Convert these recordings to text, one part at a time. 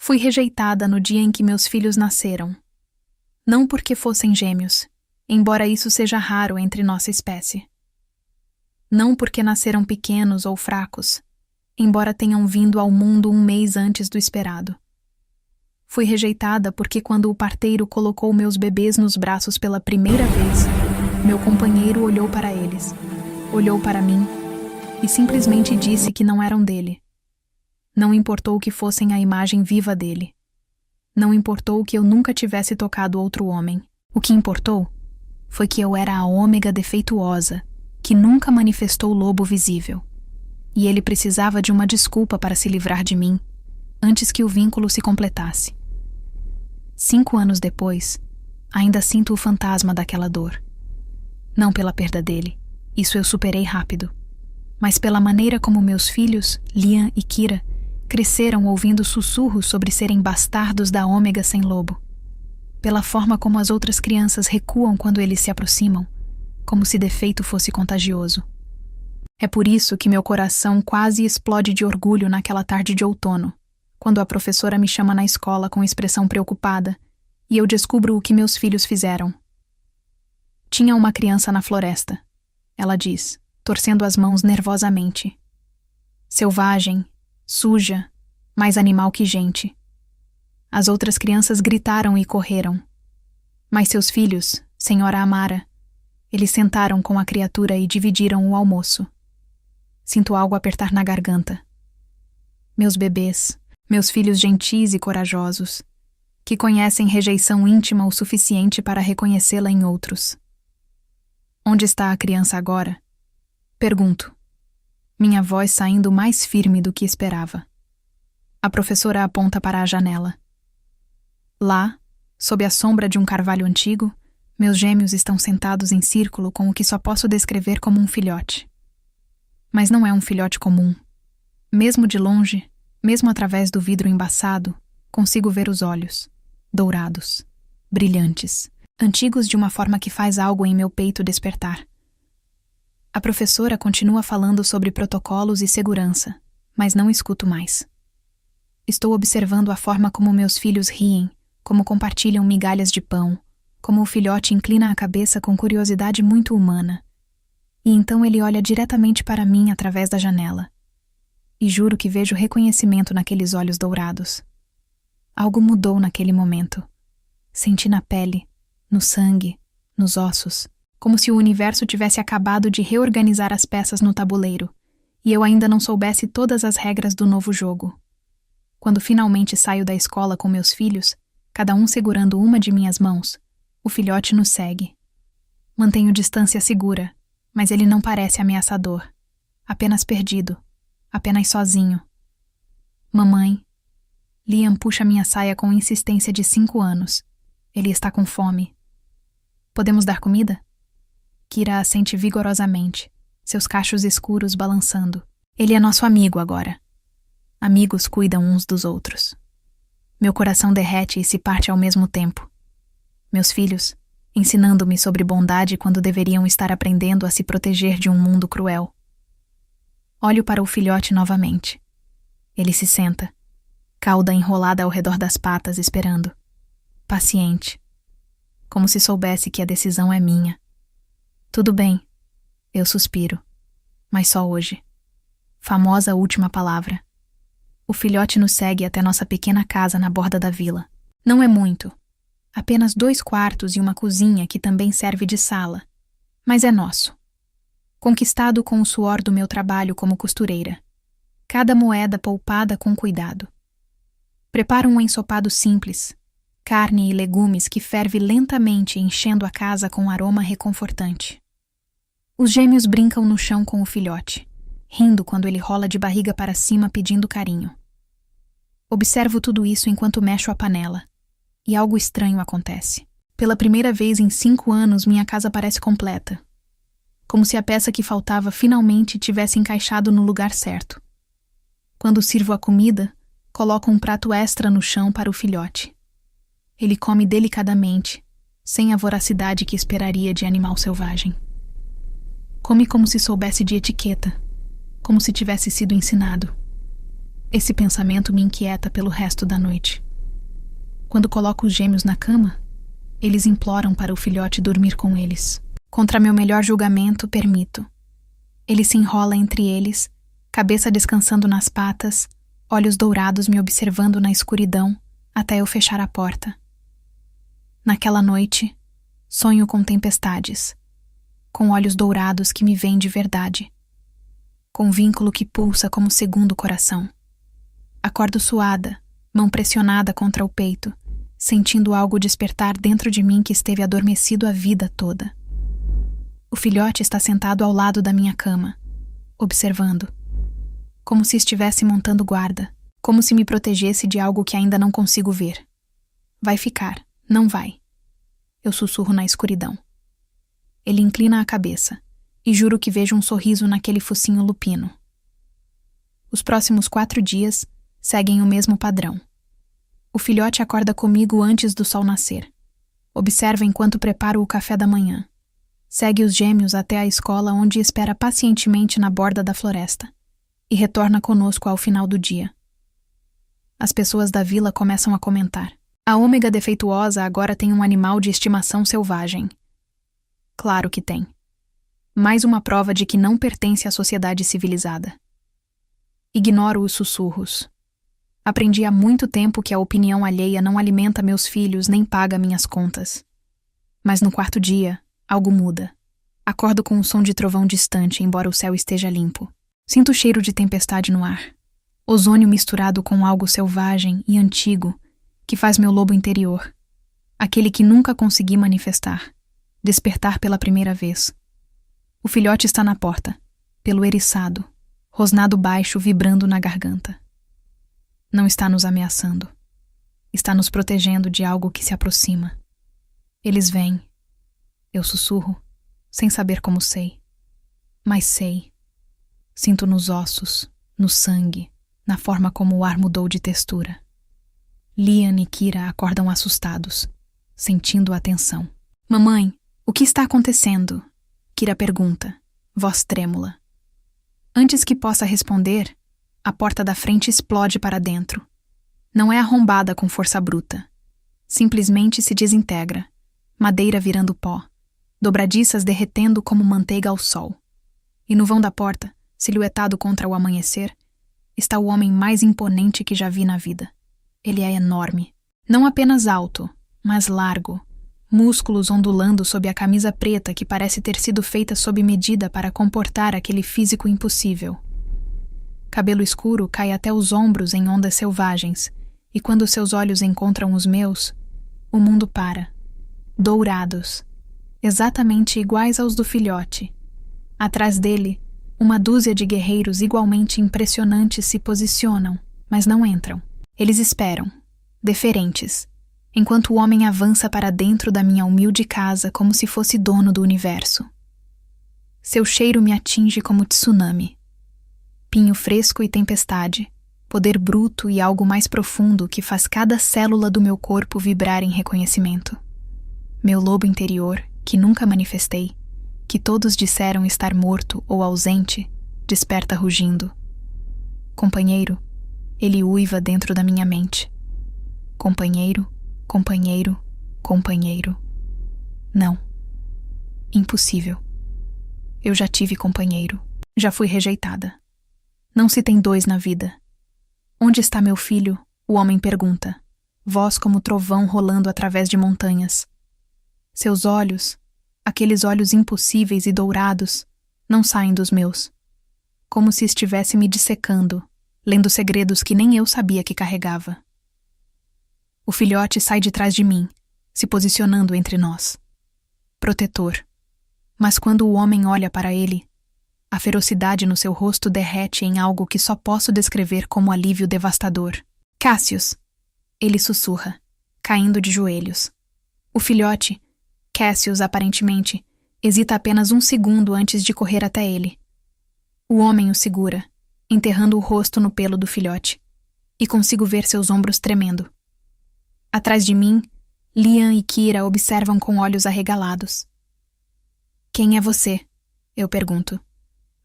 Fui rejeitada no dia em que meus filhos nasceram. Não porque fossem gêmeos, embora isso seja raro entre nossa espécie. Não porque nasceram pequenos ou fracos, embora tenham vindo ao mundo um mês antes do esperado. Fui rejeitada porque quando o parteiro colocou meus bebês nos braços pela primeira vez, meu companheiro olhou para eles, olhou para mim e simplesmente disse que não eram dele. Não importou que fossem a imagem viva dele. Não importou que eu nunca tivesse tocado outro homem. O que importou foi que eu era a ômega defeituosa, que nunca manifestou lobo visível. E ele precisava de uma desculpa para se livrar de mim, antes que o vínculo se completasse. 5 anos depois, ainda sinto o fantasma daquela dor. Não pela perda dele, isso eu superei rápido, mas pela maneira como meus filhos, Liam e Kira, cresceram ouvindo sussurros sobre serem bastardos da ômega sem lobo. Pela forma como as outras crianças recuam quando eles se aproximam, como se defeito fosse contagioso. É por isso que meu coração quase explode de orgulho naquela tarde de outono, quando a professora me chama na escola com expressão preocupada e eu descubro o que meus filhos fizeram. Tinha uma criança na floresta, ela diz, torcendo as mãos nervosamente. Selvagem, suja, mais animal que gente. As outras crianças gritaram e correram. Mas seus filhos, senhora Amara, eles sentaram com a criatura e dividiram o almoço. Sinto algo apertar na garganta. Meus bebês, meus filhos gentis e corajosos, que conhecem rejeição íntima o suficiente para reconhecê-la em outros. Onde está a criança agora? Pergunto, minha voz saindo mais firme do que esperava. A professora aponta para a janela. Lá, sob a sombra de um carvalho antigo, meus gêmeos estão sentados em círculo com o que só posso descrever como um filhote. Mas não é um filhote comum. Mesmo de longe, mesmo através do vidro embaçado, consigo ver os olhos, dourados, brilhantes, antigos de uma forma que faz algo em meu peito despertar. A professora continua falando sobre protocolos e segurança, mas não escuto mais. Estou observando a forma como meus filhos riem, como compartilham migalhas de pão, como o filhote inclina a cabeça com curiosidade muito humana. E então ele olha diretamente para mim através da janela. E juro que vejo reconhecimento naqueles olhos dourados. Algo mudou naquele momento. Senti na pele, no sangue, nos ossos, como se o universo tivesse acabado de reorganizar as peças no tabuleiro, e eu ainda não soubesse todas as regras do novo jogo. Quando finalmente saio da escola com meus filhos, cada um segurando uma de minhas mãos, o filhote nos segue. Mantenho distância segura, mas ele não parece ameaçador. Apenas perdido. Apenas sozinho. Mamãe. Liam puxa minha saia com insistência de 5 anos. Ele está com fome. Podemos dar comida? Kira assente vigorosamente, seus cachos escuros balançando. Ele é nosso amigo agora. Amigos cuidam uns dos outros. Meu coração derrete e se parte ao mesmo tempo. Meus filhos, ensinando-me sobre bondade quando deveriam estar aprendendo a se proteger de um mundo cruel. Olho para o filhote novamente. Ele se senta, cauda enrolada ao redor das patas, esperando. Paciente. Como se soubesse que a decisão é minha. Tudo bem. Eu suspiro. Mas só hoje. Famosa última palavra. O filhote nos segue até nossa pequena casa na borda da vila. Não é muito. Apenas 2 quartos e uma cozinha que também serve de sala. Mas é nosso. Conquistado com o suor do meu trabalho como costureira. Cada moeda poupada com cuidado. Preparo um ensopado simples. Carne e legumes que ferve lentamente, enchendo a casa com um aroma reconfortante. Os gêmeos brincam no chão com o filhote, rindo quando ele rola de barriga para cima pedindo carinho. Observo tudo isso enquanto mexo a panela, e algo estranho acontece. Pela primeira vez em 5 anos, minha casa parece completa. Como se a peça que faltava finalmente tivesse encaixado no lugar certo. Quando sirvo a comida, coloco um prato extra no chão para o filhote. Ele come delicadamente, sem a voracidade que esperaria de animal selvagem. Come como se soubesse de etiqueta, como se tivesse sido ensinado. Esse pensamento me inquieta pelo resto da noite. Quando coloco os gêmeos na cama, eles imploram para o filhote dormir com eles. Contra meu melhor julgamento, permito. Ele se enrola entre eles, cabeça descansando nas patas, olhos dourados me observando na escuridão, até eu fechar a porta. Naquela noite, sonho com tempestades, com olhos dourados que me veem de verdade, com vínculo que pulsa como segundo coração. Acordo suada, mão pressionada contra o peito, sentindo algo despertar dentro de mim que esteve adormecido a vida toda. O filhote está sentado ao lado da minha cama, observando, como se estivesse montando guarda, como se me protegesse de algo que ainda não consigo ver. Vai ficar, não vai. Eu sussurro na escuridão. Ele inclina a cabeça, e juro que vejo um sorriso naquele focinho lupino. Os próximos 4 dias seguem o mesmo padrão. O filhote acorda comigo antes do sol nascer. Observa enquanto preparo o café da manhã. Segue os gêmeos até a escola, onde espera pacientemente na borda da floresta, e retorna conosco ao final do dia. As pessoas da vila começam a comentar. A ômega defeituosa agora tem um animal de estimação selvagem. Claro que tem. Mais uma prova de que não pertence à sociedade civilizada. Ignoro os sussurros. Aprendi há muito tempo que a opinião alheia não alimenta meus filhos nem paga minhas contas. Mas no 4º dia, algo muda. Acordo com um som de trovão distante, embora o céu esteja limpo. Sinto o cheiro de tempestade no ar. Ozônio misturado com algo selvagem e antigo que faz meu lobo interior, aquele que nunca consegui manifestar, despertar pela primeira vez. O filhote está na porta, pelo eriçado, rosnado baixo vibrando na garganta. Não está nos ameaçando. Está nos protegendo de algo que se aproxima. Eles vêm. Eu sussurro, sem saber como sei. Mas sei. Sinto nos ossos, no sangue, na forma como o ar mudou de textura. Lian e Kira acordam assustados, sentindo a tensão. Mamãe, o que está acontecendo? Kira pergunta, voz trêmula. Antes que possa responder, a porta da frente explode para dentro. Não é arrombada com força bruta. Simplesmente se desintegra, madeira virando pó, dobradiças derretendo como manteiga ao sol. E no vão da porta, silhuetado contra o amanhecer, está o homem mais imponente que já vi na vida. Ele é enorme. Não apenas alto, mas largo. Músculos ondulando sob a camisa preta que parece ter sido feita sob medida para comportar aquele físico impossível. Cabelo escuro cai até os ombros em ondas selvagens, e quando seus olhos encontram os meus, o mundo para. Dourados, exatamente iguais aos do filhote. Atrás dele, uma dúzia de guerreiros igualmente impressionantes se posicionam, mas não entram. Eles esperam, deferentes, enquanto o homem avança para dentro da minha humilde casa como se fosse dono do universo. Seu cheiro me atinge como tsunami. Pinho fresco e tempestade, poder bruto e algo mais profundo que faz cada célula do meu corpo vibrar em reconhecimento. Meu lobo interior, que nunca manifestei, que todos disseram estar morto ou ausente, desperta rugindo. Companheiro, ele uiva dentro da minha mente. Companheiro, companheiro, companheiro. Não. Impossível. Eu já tive companheiro. Já fui rejeitada. Não se tem 2 na vida. Onde está meu filho? O homem pergunta, voz como trovão rolando através de montanhas. Seus olhos, aqueles olhos impossíveis e dourados, não saem dos meus. Como se estivesse me dissecando, lendo segredos que nem eu sabia que carregava. O filhote sai de trás de mim, se posicionando entre nós. Protetor. Mas quando o homem olha para ele, a ferocidade no seu rosto derrete em algo que só posso descrever como alívio devastador. Cassius! Ele sussurra, caindo de joelhos. O filhote, Cassius aparentemente, hesita apenas 1 segundo antes de correr até ele. O homem o segura, enterrando o rosto no pelo do filhote, e consigo ver seus ombros tremendo. Atrás de mim, Lian e Kira observam com olhos arregalados. Quem é você? Eu pergunto.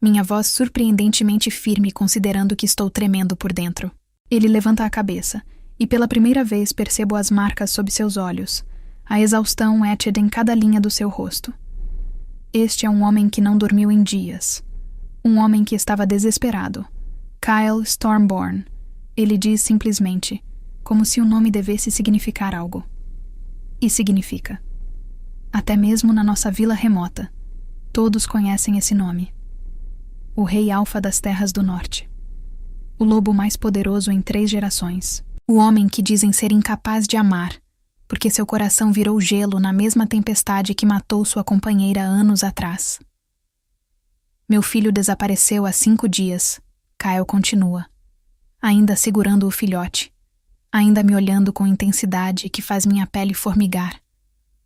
minha voz surpreendentemente firme considerando que estou tremendo por dentro. Ele levanta a cabeça, e pela primeira vez percebo as marcas sob seus olhos, a exaustão étida em cada linha do seu rosto. Este é um homem que não dormiu em dias. Um homem que estava desesperado. Kyle Stormborn. Ele diz simplesmente, como se o nome devesse significar algo. E significa. Até mesmo na nossa vila remota, todos conhecem esse nome. O Rei Alfa das Terras do Norte. O lobo mais poderoso em 3 gerações. O homem que dizem ser incapaz de amar, porque seu coração virou gelo na mesma tempestade que matou sua companheira anos atrás. Meu filho desapareceu há 5 dias, Kyle continua, ainda segurando o filhote, ainda me olhando com intensidade que faz minha pele formigar.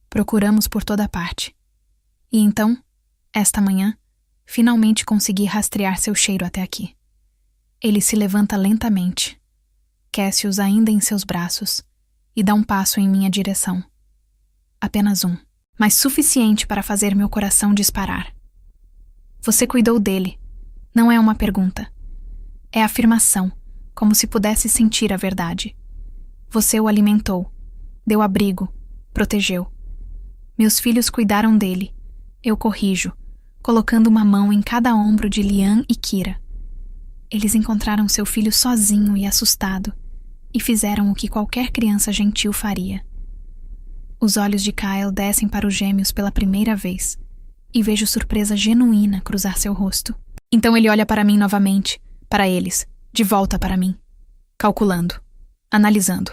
Procuramos por toda parte. E então, esta manhã, finalmente consegui rastrear seu cheiro até aqui. Ele se levanta lentamente, Cassius ainda em seus braços, e dá um passo em minha direção. Apenas um, mas suficiente para fazer meu coração disparar. Você cuidou dele. Não é uma pergunta. É afirmação, como se pudesse sentir a verdade. Você o alimentou, deu abrigo, protegeu. Meus filhos cuidaram dele. Eu corrijo, colocando uma mão em cada ombro de Lian e Kira. Eles encontraram seu filho sozinho e assustado, e fizeram o que qualquer criança gentil faria. Os olhos de Kyle descem para os gêmeos pela primeira vez, e vejo surpresa genuína cruzar seu rosto. Então ele olha para mim novamente, para eles, de volta para mim, calculando, analisando.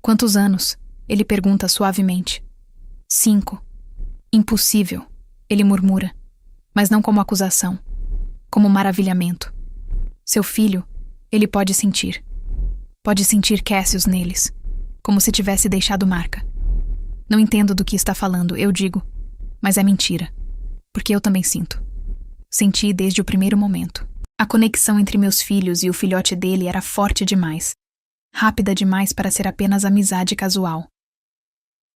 Quantos anos? Ele pergunta suavemente. 5. Impossível, ele murmura, mas não como acusação, como maravilhamento. Seu filho, ele pode sentir. Pode sentir Cassius neles, como se tivesse deixado marca. Não entendo do que está falando, eu digo, mas é mentira, porque eu também sinto. Senti desde o primeiro momento. A conexão entre meus filhos e o filhote dele era forte demais, rápida demais para ser apenas amizade casual.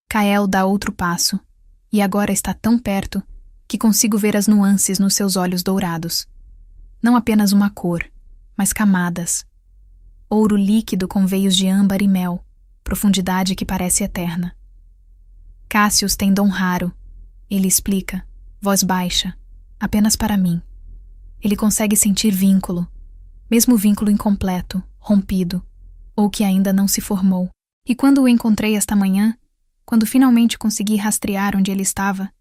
Kael dá outro passo, e agora está tão perto que consigo ver as nuances nos seus olhos dourados. Não apenas uma cor, mas camadas. Ouro líquido com veios de âmbar e mel, profundidade que parece eterna. Cassius tem dom raro, ele explica, voz baixa, apenas para mim. Ele consegue sentir vínculo, mesmo vínculo incompleto, rompido, ou que ainda não se formou. E quando o encontrei esta manhã, quando finalmente consegui rastrear onde ele estava,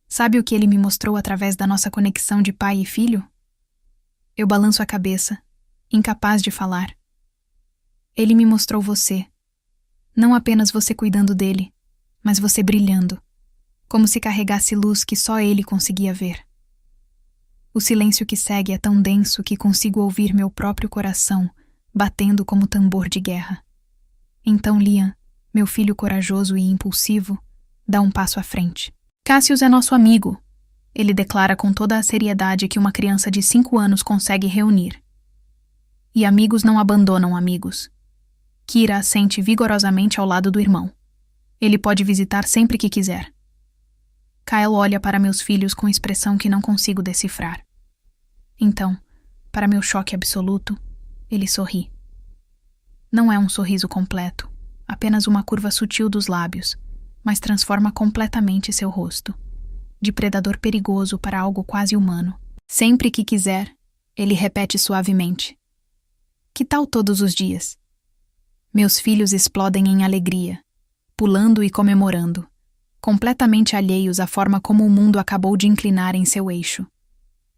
sabe o que ele me mostrou através da nossa conexão de pai e filho? Eu balanço a cabeça, incapaz de falar. Ele me mostrou você. Não apenas você cuidando dele, mas você brilhando, como se carregasse luz que só ele conseguia ver. O silêncio que segue é tão denso que consigo ouvir meu próprio coração batendo como tambor de guerra. Então Lian, meu filho corajoso e impulsivo, dá um passo à frente. Cassius é nosso amigo, ele declara com toda a seriedade que uma criança de 5 anos consegue reunir. E amigos não abandonam amigos. Kira assente vigorosamente ao lado do irmão. Ele pode visitar sempre que quiser. Kyle olha para meus filhos com expressão que não consigo decifrar. Então, para meu choque absoluto, ele sorri. Não é um sorriso completo, apenas uma curva sutil dos lábios, mas transforma completamente seu rosto, de predador perigoso para algo quase humano. Sempre que quiser, ele repete suavemente. Que tal todos os dias? Meus filhos explodem em alegria, pulando e comemorando, completamente alheios à forma como o mundo acabou de inclinar em seu eixo.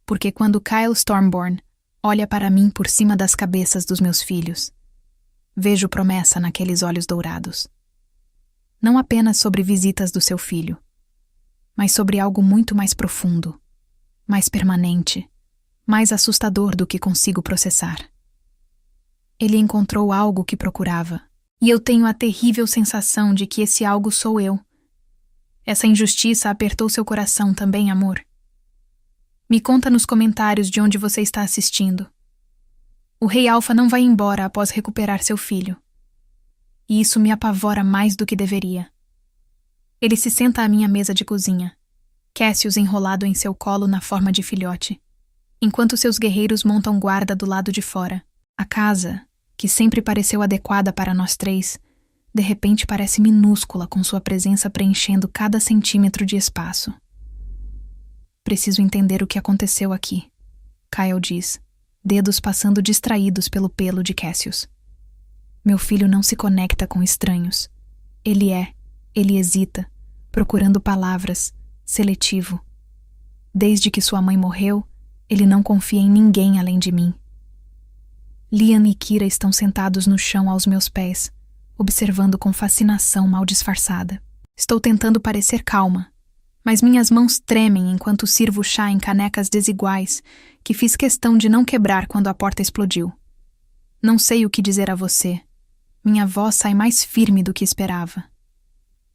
Porque quando Kyle Stormborn olha para mim por cima das cabeças dos meus filhos, vejo promessa naqueles olhos dourados. Não apenas sobre visitas do seu filho, mas sobre algo muito mais profundo, mais permanente, mais assustador do que consigo processar. Ele encontrou algo que procurava, e eu tenho a terrível sensação de que esse algo sou eu. Essa injustiça apertou seu coração também, amor? Me conta nos comentários de onde você está assistindo. O Rei Alfa não vai embora após recuperar seu filho. E isso me apavora mais do que deveria. Ele se senta à minha mesa de cozinha, Cassius enrolado em seu colo na forma de filhote. enquanto seus guerreiros montam guarda do lado de fora. A casa, que sempre pareceu adequada para nós três, de repente parece minúscula com sua presença preenchendo cada centímetro de espaço. Preciso entender o que aconteceu aqui, Kyle diz, dedos passando distraídos pelo pelo de Cassius. Meu filho não se conecta com estranhos. Ele hesita, procurando palavras, seletivo. Desde que sua mãe morreu, ele não confia em ninguém além de mim. Liam e Kira estão sentados no chão aos meus pés, observando com fascinação mal disfarçada. Estou tentando parecer calma, mas minhas mãos tremem enquanto sirvo chá em canecas desiguais que fiz questão de não quebrar quando a porta explodiu. Não sei o que dizer a você. Minha voz sai mais firme do que esperava.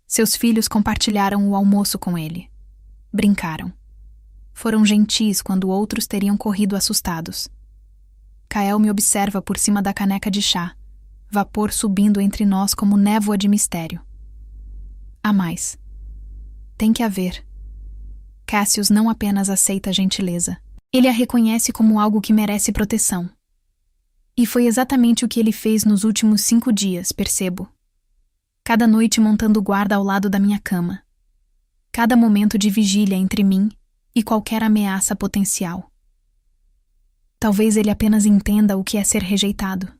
Seus filhos compartilharam o almoço com ele. Brincaram. Foram gentis quando outros teriam corrido assustados. Kael me observa por cima da caneca de chá, vapor subindo entre nós como névoa de mistério. Há mais. Tem que haver. Cassius não apenas aceita a gentileza. Ele a reconhece como algo que merece proteção. E foi exatamente o que ele fez nos últimos 5 dias, percebo. Cada noite montando guarda ao lado da minha cama. Cada momento de vigília entre mim e qualquer ameaça potencial. Talvez ele apenas entenda o que é ser rejeitado.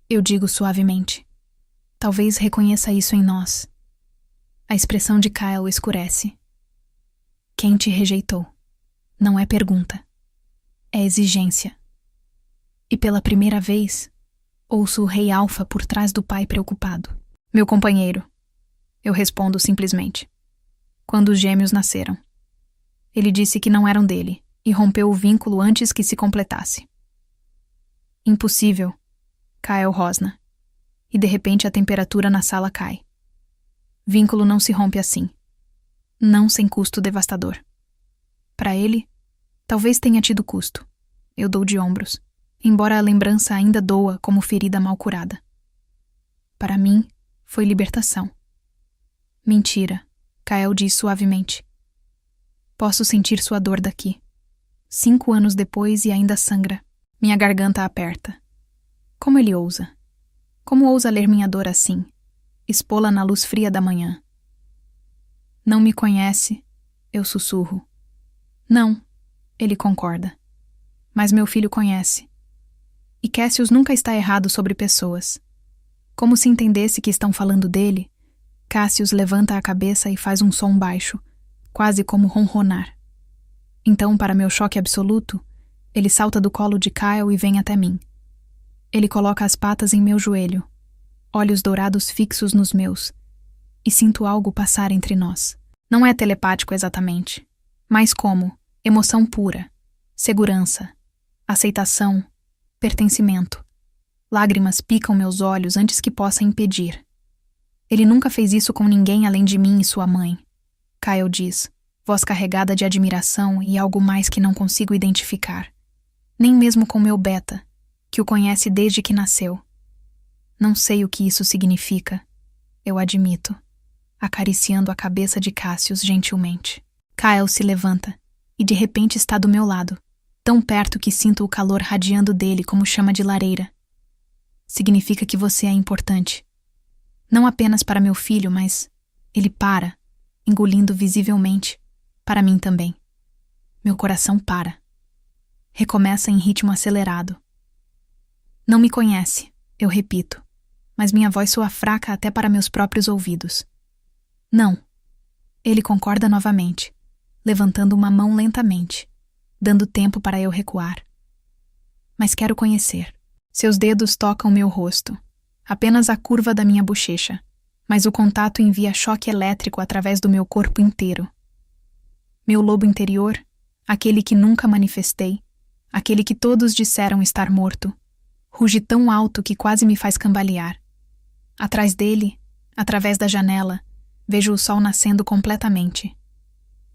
Eu digo suavemente. Talvez reconheça isso em nós. A expressão de Kyle escurece. Quem te rejeitou? Não é pergunta. É exigência. E pela primeira vez, ouço o rei Alfa por trás do pai preocupado. Meu companheiro. Eu respondo simplesmente. Quando os gêmeos nasceram. Ele disse que não eram dele e rompeu o vínculo antes que se completasse. Impossível. Kyle rosna. E de repente a temperatura na sala cai. Vínculo não se rompe assim. Não sem custo devastador. Para ele, talvez tenha tido custo. Eu dou de ombros, embora a lembrança ainda doa como ferida mal curada. Para mim, foi libertação. Mentira, Kyle diz suavemente. Posso sentir sua dor daqui. 5 anos depois e ainda sangra. Minha garganta aperta. Como ele ousa? Como ousa ler minha dor assim? Expô-la na luz fria da manhã. Não me conhece, eu sussurro. Não, ele concorda. Mas meu filho conhece. E Cassius nunca está errado sobre pessoas. Como se entendesse que estão falando dele, Cassius levanta a cabeça e faz um som baixo, quase como ronronar. Então, para meu choque absoluto, ele salta do colo de Kyle e vem até mim. Ele coloca as patas em meu joelho, olhos dourados fixos nos meus, e sinto algo passar entre nós. Não é telepático exatamente, mas como emoção pura, segurança, aceitação, pertencimento. Lágrimas picam meus olhos antes que possa impedir. Ele nunca fez isso com ninguém além de mim e sua mãe. Kyle diz, voz carregada de admiração e algo mais que não consigo identificar. Nem mesmo com meu beta, que o conhece desde que nasceu. Não sei o que isso significa, eu admito, acariciando a cabeça de Cassius gentilmente. Kyle se levanta e de repente está do meu lado, tão perto que sinto o calor radiando dele como chama de lareira. Significa que você é importante. Não apenas para meu filho, mas ele para, engolindo visivelmente, para mim também. Meu coração para. Recomeça em ritmo acelerado. Não me conhece, eu repito, mas minha voz soa fraca até para meus próprios ouvidos. Não. Ele concorda novamente, levantando uma mão lentamente, dando tempo para eu recuar. Mas quero conhecer. Seus dedos tocam meu rosto, apenas a curva da minha bochecha, mas o contato envia choque elétrico através do meu corpo inteiro. Meu lobo interior, aquele que nunca manifestei, aquele que todos disseram estar morto, ruge tão alto que quase me faz cambalear. Atrás dele, através da janela, vejo o sol nascendo completamente.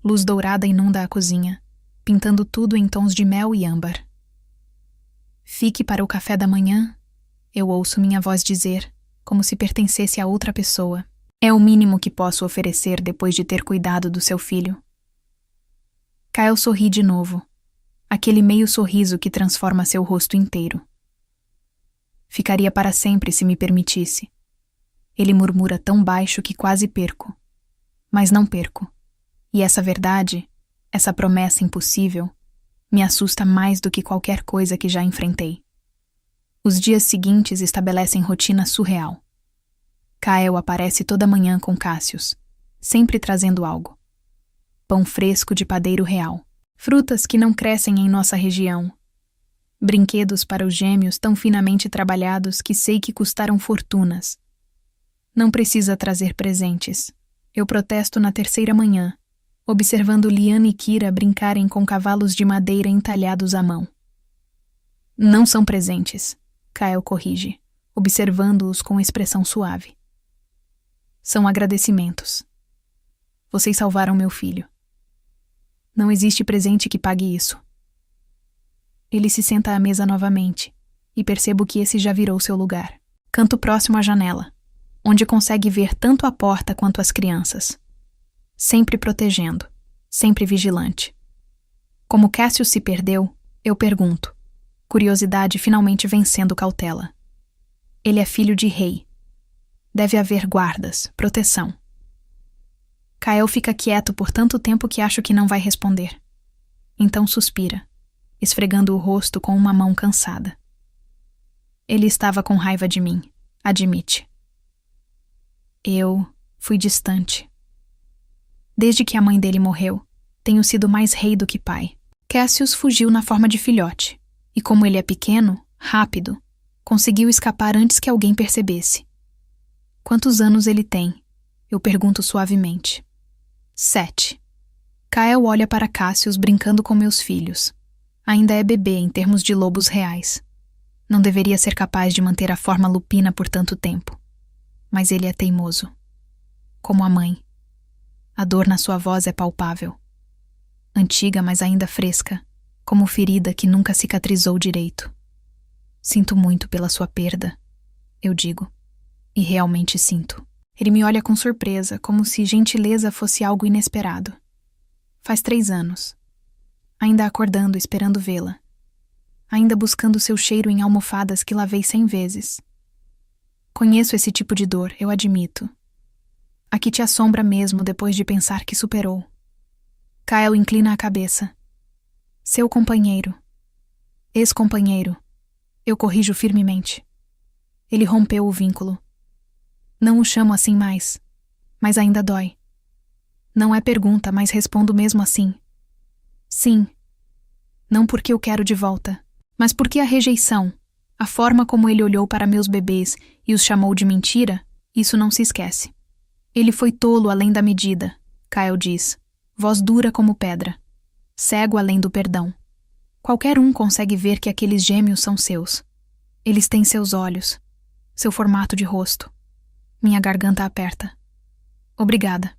Luz dourada inunda a cozinha, pintando tudo em tons de mel e âmbar. Fique para o café da manhã, eu ouço minha voz dizer, como se pertencesse a outra pessoa. É o mínimo que posso oferecer depois de ter cuidado do seu filho. Kyle sorri de novo. aquele meio sorriso que transforma seu rosto inteiro. Ficaria para sempre se me permitisse. Ele murmura tão baixo que quase perco. Mas não perco. E essa verdade, essa promessa impossível, me assusta mais do que qualquer coisa que já enfrentei. Os dias seguintes estabelecem rotina surreal. Kael aparece toda manhã com Cassius, sempre trazendo algo. Pão fresco de padeiro real, frutas que não crescem em nossa região, brinquedos para os gêmeos tão finamente trabalhados que sei que custaram fortunas. Não precisa trazer presentes. Eu protesto na terceira manhã, observando Liana e Kira brincarem com cavalos de madeira entalhados à mão. Não são presentes, Kael corrige, observando-os com expressão suave. São agradecimentos. Vocês salvaram meu filho. Não existe presente que pague isso. Ele se senta à mesa novamente, e percebo que esse já virou seu lugar. Canto próximo à janela, onde consegue ver tanto a porta quanto as crianças. Sempre protegendo, sempre vigilante. Como Cassius se perdeu, eu pergunto, curiosidade finalmente vencendo cautela. Ele é filho de rei. Deve haver guardas, proteção. Kael fica quieto por tanto tempo que acho que não vai responder. Então suspira, esfregando o rosto com uma mão cansada. Ele estava com raiva de mim, admite. Eu fui distante. Desde que a mãe dele morreu, tenho sido mais rei do que pai. Cassius fugiu na forma de filhote, e como ele é pequeno, rápido, conseguiu escapar antes que alguém percebesse. Quantos anos ele tem? Eu pergunto suavemente. 7. Kael olha para Cassius brincando com meus filhos. Ainda é bebê em termos de lobos reais. Não deveria ser capaz de manter a forma lupina por tanto tempo. Mas ele é teimoso. Como a mãe. A dor na sua voz é palpável. Antiga, mas ainda fresca, como ferida que nunca cicatrizou direito. Sinto muito pela sua perda, eu digo. E realmente sinto. Ele me olha com surpresa, como se gentileza fosse algo inesperado. Faz 3 anos. Ainda acordando, esperando vê-la. Ainda buscando seu cheiro em almofadas que lavei 100 vezes. Conheço esse tipo de dor, eu admito. A que te assombra mesmo depois de pensar que superou. Kael inclina a cabeça. Seu companheiro. Ex-companheiro. Eu corrijo firmemente. Ele rompeu o vínculo. Não o chamo assim mais, mas ainda dói. Não é pergunta, mas respondo mesmo assim. Sim. Não porque eu quero de volta, mas porque a rejeição, a forma como ele olhou para meus bebês e os chamou de mentira, isso não se esquece. Ele foi tolo além da medida, Kael diz, voz dura como pedra, cego além do perdão. Qualquer um consegue ver que aqueles gêmeos são seus. Eles têm seus olhos, seu formato de rosto. Minha garganta aperta. Obrigada.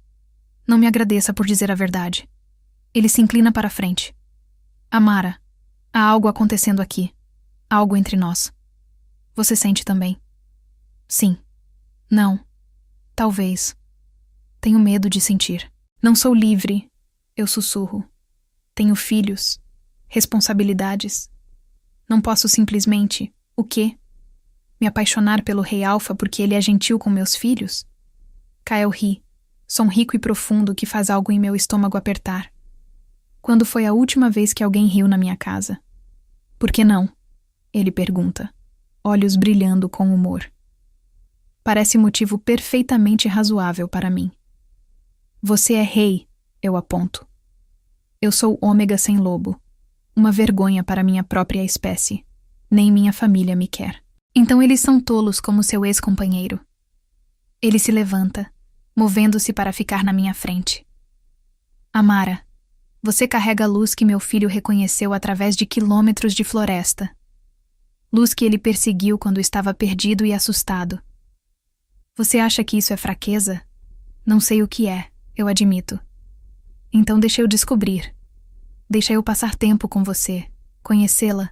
Não me agradeça por dizer a verdade. Ele se inclina para a frente. Amara, há algo acontecendo aqui. Algo entre nós. Você sente também? Sim. Não. Talvez. Tenho medo de sentir. Não sou livre. Eu sussurro. Tenho filhos. Responsabilidades. Não posso simplesmente... O quê? Me apaixonar pelo Rei Alfa porque ele é gentil com meus filhos? Kael ri. Som rico e profundo que faz algo em meu estômago apertar. Quando foi a última vez que alguém riu na minha casa? Por que não? Ele pergunta, olhos brilhando com humor. Parece motivo perfeitamente razoável para mim. Você é rei, eu aponto. Eu sou ômega sem lobo. Uma vergonha para minha própria espécie. Nem minha família me quer. Então eles são tolos como seu ex-companheiro. Ele se levanta, movendo-se para ficar na minha frente. Amara, você carrega a luz que meu filho reconheceu através de quilômetros de floresta. Luz que ele perseguiu quando estava perdido e assustado. Você acha que isso é fraqueza? Não sei o que é, eu admito. Então deixa eu descobrir. Deixa eu passar tempo com você, conhecê-la.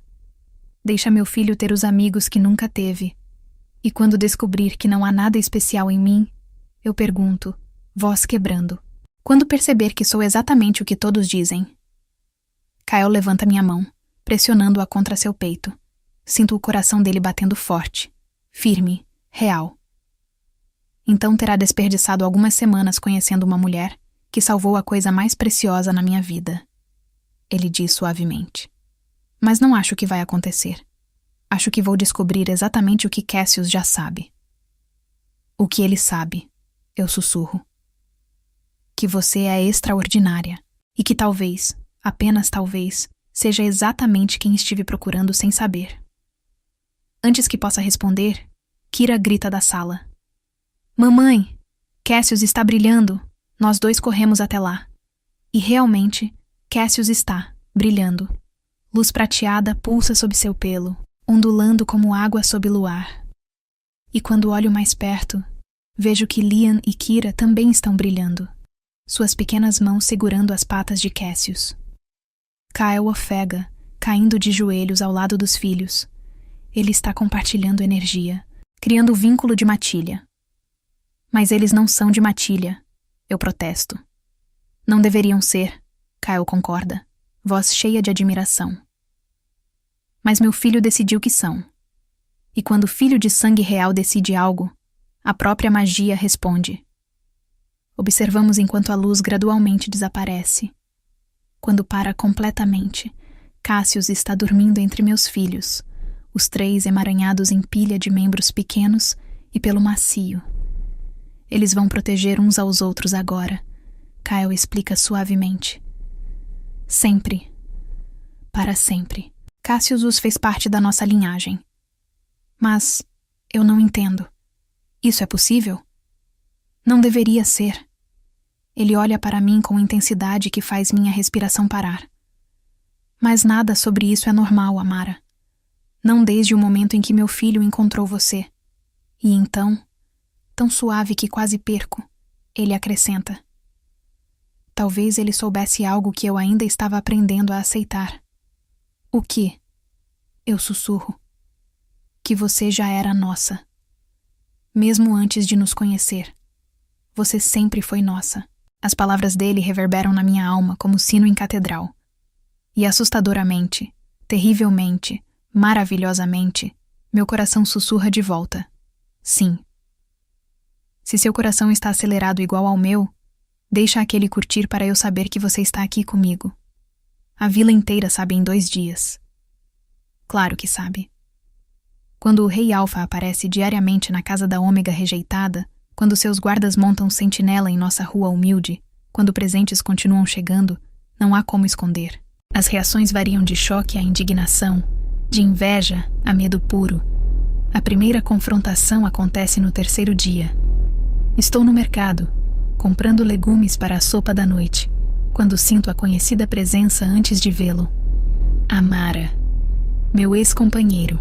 Deixa meu filho ter os amigos que nunca teve. E quando descobrir que não há nada especial em mim, eu pergunto, voz quebrando. Quando perceber que sou exatamente o que todos dizem? Kyle levanta minha mão, pressionando-a contra seu peito. Sinto o coração dele batendo forte, firme, real. Então terá desperdiçado algumas semanas conhecendo uma mulher que salvou a coisa mais preciosa na minha vida. Ele diz suavemente. Mas não acho que vai acontecer. Acho que vou descobrir exatamente o que Cassius já sabe. O que ele sabe, eu sussurro. Que você é extraordinária e que talvez, apenas talvez, seja exatamente quem estive procurando sem saber. Antes que possa responder, Kira grita da sala. Mamãe, Cassius está brilhando. Nós dois corremos até lá. E realmente, Cassius está brilhando. Luz prateada pulsa sob seu pelo, ondulando como água sob luar. E quando olho mais perto, vejo que Liam e Kira também estão brilhando, suas pequenas mãos segurando as patas de Cassius. Kyle ofega, caindo de joelhos ao lado dos filhos. Ele está compartilhando energia, criando o vínculo de matilha. Mas eles não são de matilha, eu protesto. Não deveriam ser, Kyle concorda, voz cheia de admiração. Mas meu filho decidiu que são. E quando o filho de sangue real decide algo, a própria magia responde. Observamos enquanto a luz gradualmente desaparece. Quando para completamente, Cassius está dormindo entre meus filhos, os três emaranhados em pilha de membros pequenos e pelo macio. Eles vão proteger uns aos outros agora, Kyle explica suavemente. Sempre. Para sempre. Cassius os fez parte da nossa linhagem. Mas eu não entendo. Isso é possível? Não deveria ser. Ele olha para mim com intensidade que faz minha respiração parar. Mas nada sobre isso é normal, Amara. Não desde o momento em que meu filho encontrou você. E então, tão suave que quase perco, ele acrescenta. Talvez ele soubesse algo que eu ainda estava aprendendo a aceitar. O que? Eu sussurro. Que você já era nossa. Mesmo antes de nos conhecer. Você sempre foi nossa. As palavras dele reverberam na minha alma como sino em catedral. E assustadoramente, terrivelmente, maravilhosamente, meu coração sussurra de volta. Sim. Se seu coração está acelerado igual ao meu, deixa aquele curtir para eu saber que você está aqui comigo. A vila inteira sabe em 2 dias. Claro que sabe. Quando o Rei Alfa aparece diariamente na casa da Ômega rejeitada, quando seus guardas montam sentinela em nossa rua humilde, quando presentes continuam chegando, não há como esconder. As reações variam de choque à indignação, de inveja a medo puro. A primeira confrontação acontece no 3º dia. Estou no mercado, comprando legumes para a sopa da noite, quando sinto a conhecida presença antes de vê-lo. Amara, meu ex-companheiro.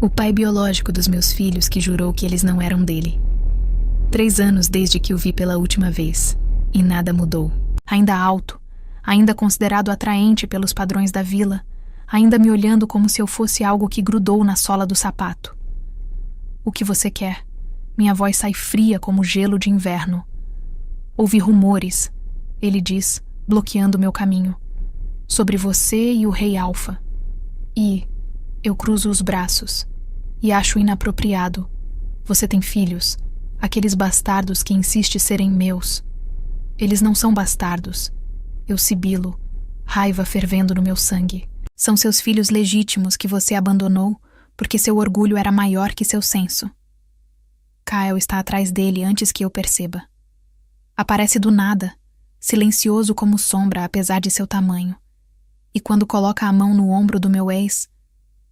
O pai biológico dos meus filhos que jurou que eles não eram dele. 3 anos desde que o vi pela última vez, e nada mudou. Ainda alto, ainda considerado atraente pelos padrões da vila, ainda me olhando como se eu fosse algo que grudou na sola do sapato. O que você quer? Minha voz sai fria como gelo de inverno. Ouvi rumores, ele diz, bloqueando meu caminho, sobre você e o Rei Alfa. E eu cruzo os braços e acho inapropriado. Você tem filhos, aqueles bastardos que insiste serem meus. Eles não são bastardos. Eu sibilo, raiva fervendo no meu sangue. São seus filhos legítimos que você abandonou porque seu orgulho era maior que seu senso. Kyle está atrás dele antes que eu perceba. Aparece do nada, silencioso como sombra apesar de seu tamanho. E quando coloca a mão no ombro do meu ex,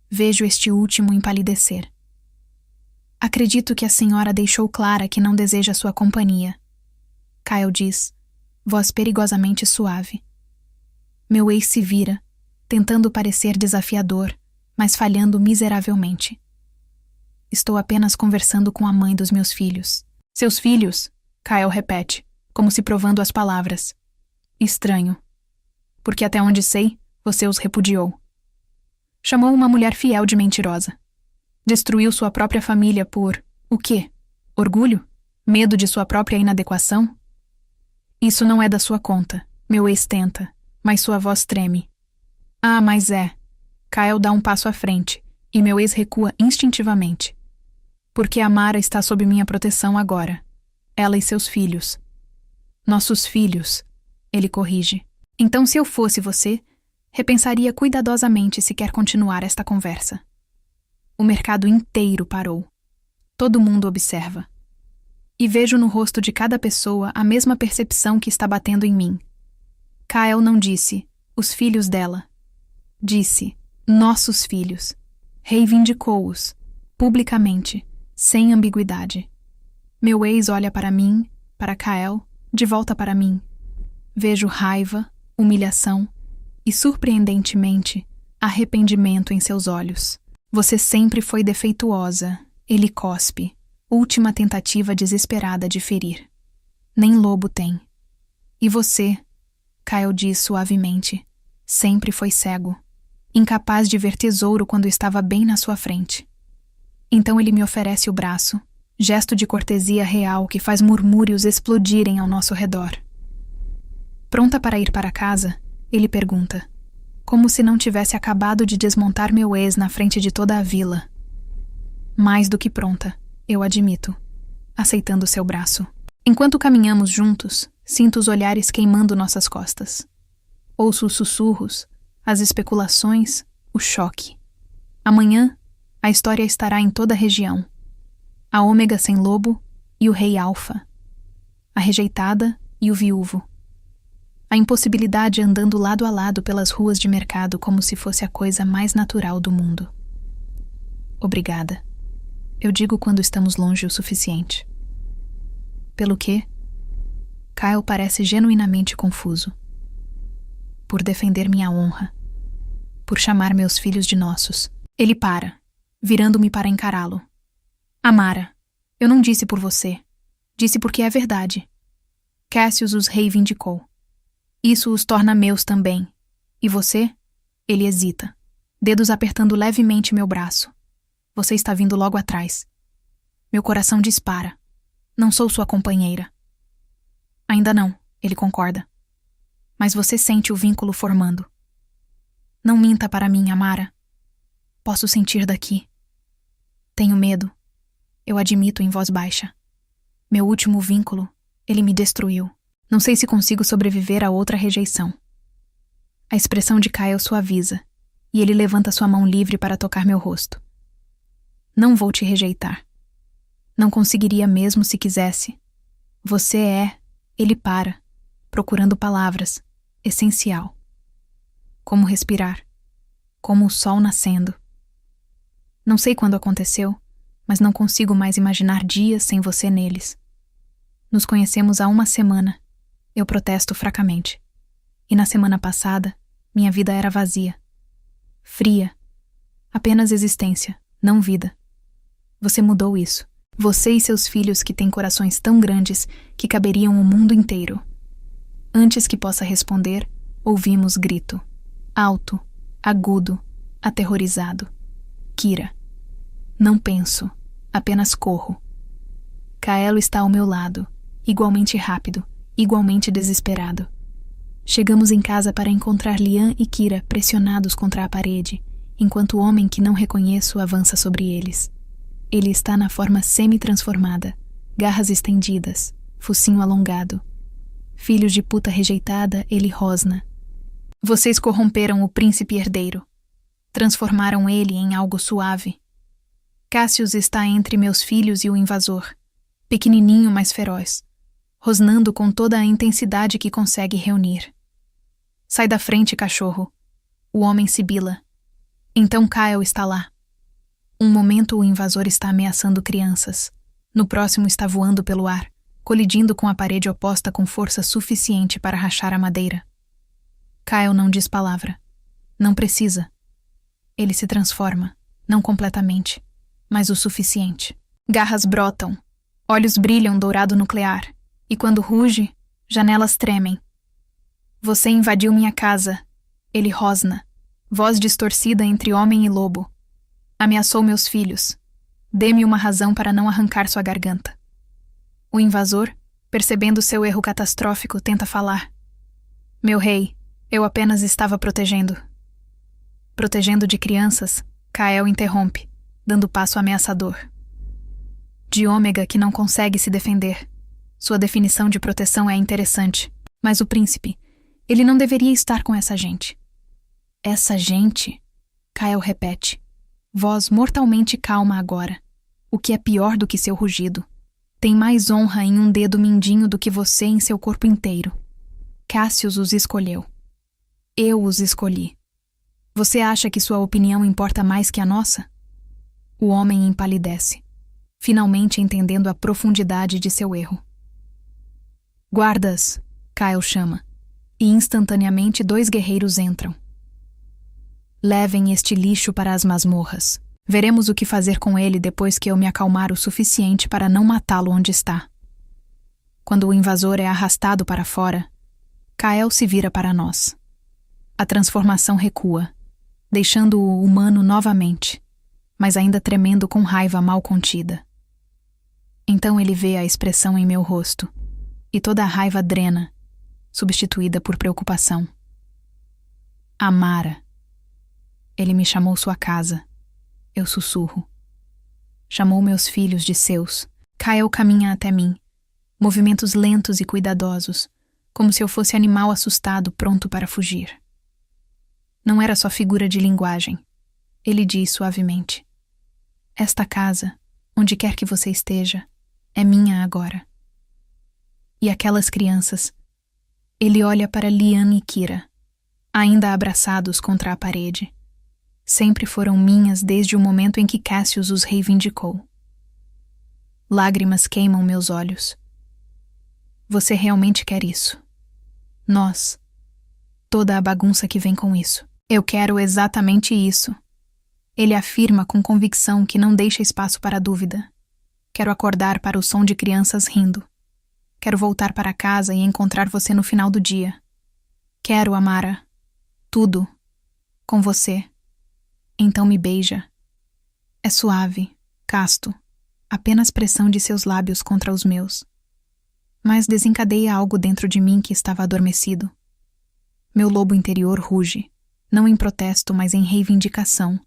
vejo este último empalidecer. Acredito que a senhora deixou clara que não deseja sua companhia. Kyle diz, voz perigosamente suave. Meu ex se vira, tentando parecer desafiador, mas falhando miseravelmente. Estou apenas conversando com a mãe dos meus filhos. Seus filhos? Kyle repete, como se provando as palavras. Estranho. Porque até onde sei, você os repudiou. Chamou uma mulher fiel de mentirosa. Destruiu sua própria família por... o quê? Orgulho? Medo de sua própria inadequação? Isso não é da sua conta. Meu ex tenta, mas sua voz treme. Ah, mas é. Kyle dá um passo à frente, e meu ex recua instintivamente. Porque a Mara está sob minha proteção agora. Ela e seus filhos. Nossos filhos, ele corrige. Então, se eu fosse você, repensaria cuidadosamente se quer continuar esta conversa. O mercado inteiro parou. Todo mundo observa. E vejo no rosto de cada pessoa a mesma percepção que está batendo em mim. Kyle não disse, os filhos dela. Disse, nossos filhos. Reivindicou-os, publicamente, sem ambiguidade. Meu ex olha para mim, para Kyle, de volta para mim. Vejo raiva, humilhação e, surpreendentemente, arrependimento em seus olhos. Você sempre foi defeituosa, ele cospe. Última tentativa desesperada de ferir. Nem lobo tem. E você, Kyle diz suavemente, sempre foi cego, incapaz de ver tesouro quando estava bem na sua frente. Então ele me oferece o braço, gesto de cortesia real que faz murmúrios explodirem ao nosso redor. Pronta para ir para casa, ele pergunta, como se não tivesse acabado de desmontar meu ex na frente de toda a vila. Mais do que pronta. Eu admito, aceitando seu braço. Enquanto caminhamos juntos, sinto os olhares queimando nossas costas. Ouço os sussurros, as especulações, o choque. Amanhã, a história estará em toda a região. A ômega sem lobo e o rei alfa. A rejeitada e o viúvo. A impossibilidade andando lado a lado pelas ruas de mercado como se fosse a coisa mais natural do mundo. Obrigada. Eu digo quando estamos longe o suficiente. Pelo quê? Kyle parece genuinamente confuso. Por defender minha honra. Por chamar meus filhos de nossos. Ele para, virando-me para encará-lo. Amara, eu não disse por você. Disse porque é verdade. Cassius os reivindicou. Isso os torna meus também. E você? Ele hesita, dedos apertando levemente meu braço. Você está vindo logo atrás. Meu coração dispara. Não sou sua companheira. Ainda não, ele concorda. Mas você sente o vínculo formando. Não minta para mim, Amara. Posso sentir daqui. Tenho medo. Eu admito em voz baixa. Meu último vínculo, ele me destruiu. Não sei se consigo sobreviver a outra rejeição. A expressão de Kyle suaviza, e ele levanta sua mão livre para tocar meu rosto. Não vou te rejeitar. Não conseguiria mesmo se quisesse. Você é, ele para, procurando palavras, essencial. Como respirar. Como o sol nascendo. Não sei quando aconteceu, mas não consigo mais imaginar dias sem você neles. Nos conhecemos há 1 semana. Eu protesto fracamente. E na semana passada, minha vida era vazia. Fria. Apenas existência, não vida. Você mudou isso. Você e seus filhos que têm corações tão grandes que caberiam o mundo inteiro. Antes que possa responder, ouvimos grito. Alto, agudo, aterrorizado. Kira. Não penso, apenas corro. Kaelo está ao meu lado, igualmente rápido, igualmente desesperado. Chegamos em casa para encontrar Lian e Kira pressionados contra a parede, enquanto o homem que não reconheço avança sobre eles. Ele está na forma semi-transformada, garras estendidas, focinho alongado. Filhos de puta rejeitada, ele rosna. Vocês corromperam o príncipe herdeiro. Transformaram ele em algo suave. Cassius está entre meus filhos e o invasor, pequenininho, mas feroz, rosnando com toda a intensidade que consegue reunir. Sai da frente, cachorro. O homem sibila. Então Kyle está lá. Um momento o invasor está ameaçando crianças. No próximo está voando pelo ar, colidindo com a parede oposta com força suficiente para rachar a madeira. Kyle não diz palavra. Não precisa. Ele se transforma, não completamente, mas o suficiente. Garras brotam, olhos brilham dourado nuclear, e quando ruge, janelas tremem. Você invadiu minha casa. Ele rosna, voz distorcida entre homem e lobo. Ameaçou meus filhos. Dê-me uma razão para não arrancar sua garganta. O invasor, percebendo seu erro catastrófico, tenta falar. Meu rei, eu apenas estava protegendo. Protegendo de crianças, Kael interrompe, dando passo ameaçador. De Ômega que não consegue se defender. Sua definição de proteção é interessante, mas o príncipe, ele não deveria estar com essa gente. Essa gente? Kael repete, voz mortalmente calma agora, o que é pior do que seu rugido. Tem mais honra em um dedo mindinho do que você em seu corpo inteiro. Cassius os escolheu. Eu os escolhi. Você acha que sua opinião importa mais que a nossa? O homem empalidece, finalmente entendendo a profundidade de seu erro. Guardas, Kael chama, e instantaneamente 2 guerreiros entram. Levem este lixo para as masmorras. Veremos o que fazer com ele depois que eu me acalmar o suficiente para não matá-lo onde está. Quando o invasor é arrastado para fora, Kael se vira para nós. A transformação recua, deixando-o humano novamente, mas ainda tremendo com raiva mal contida. Então ele vê a expressão em meu rosto, e toda a raiva drena, substituída por preocupação. Amara. Ele me chamou sua casa. Eu sussurro. Chamou meus filhos de seus. Kael caminha até mim, movimentos lentos e cuidadosos, como se eu fosse animal assustado pronto para fugir. Não era só figura de linguagem. Ele diz suavemente: esta casa, onde quer que você esteja, é minha agora. E aquelas crianças? Ele olha para Lian e Kira, ainda abraçados contra a parede. Sempre foram minhas desde o momento em que Cassius os reivindicou. Lágrimas queimam meus olhos. Você realmente quer isso? Nós. Toda a bagunça que vem com isso. Eu quero exatamente isso. Ele afirma com convicção que não deixa espaço para dúvida. Quero acordar para o som de crianças rindo. Quero voltar para casa e encontrar você no final do dia. Quero, Amara. Tudo. Com você. Então me beija. É suave, casto, apenas pressão de seus lábios contra os meus. Mas desencadeia algo dentro de mim que estava adormecido. Meu lobo interior ruge, não em protesto, mas em reivindicação,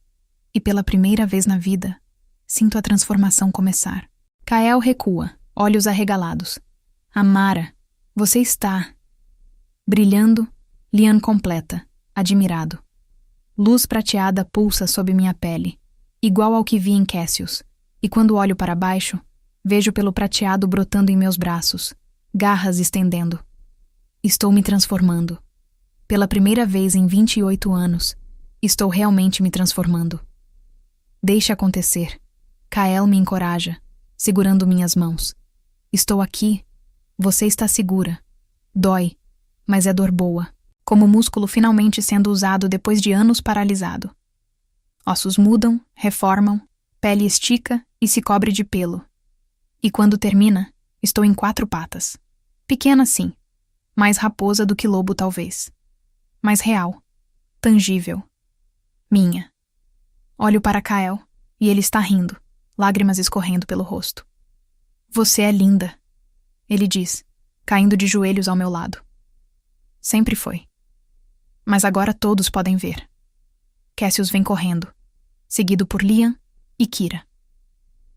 e pela primeira vez na vida, sinto a transformação começar. Kael recua, olhos arregalados. Amara, você está... Brilhando, Lian completa, admirado. Luz prateada pulsa sob minha pele, igual ao que vi em Cassius, e quando olho para baixo, vejo pelo prateado brotando em meus braços, garras estendendo. Estou me transformando. Pela primeira vez em 28 anos, estou realmente me transformando. Deixe acontecer. Kael me encoraja, segurando minhas mãos. Estou aqui. Você está segura. Dói, mas é dor boa. Como o músculo finalmente sendo usado depois de anos paralisado. Ossos mudam, reformam, pele estica e se cobre de pelo. E quando termina, estou em 4 patas. Pequena sim, mais raposa do que lobo talvez. Mas real, tangível. Minha. Olho para Kael e ele está rindo, lágrimas escorrendo pelo rosto. Você é linda, ele diz, caindo de joelhos ao meu lado. Sempre foi. Mas agora todos podem ver. Cassius vem correndo, seguido por Lian e Kira.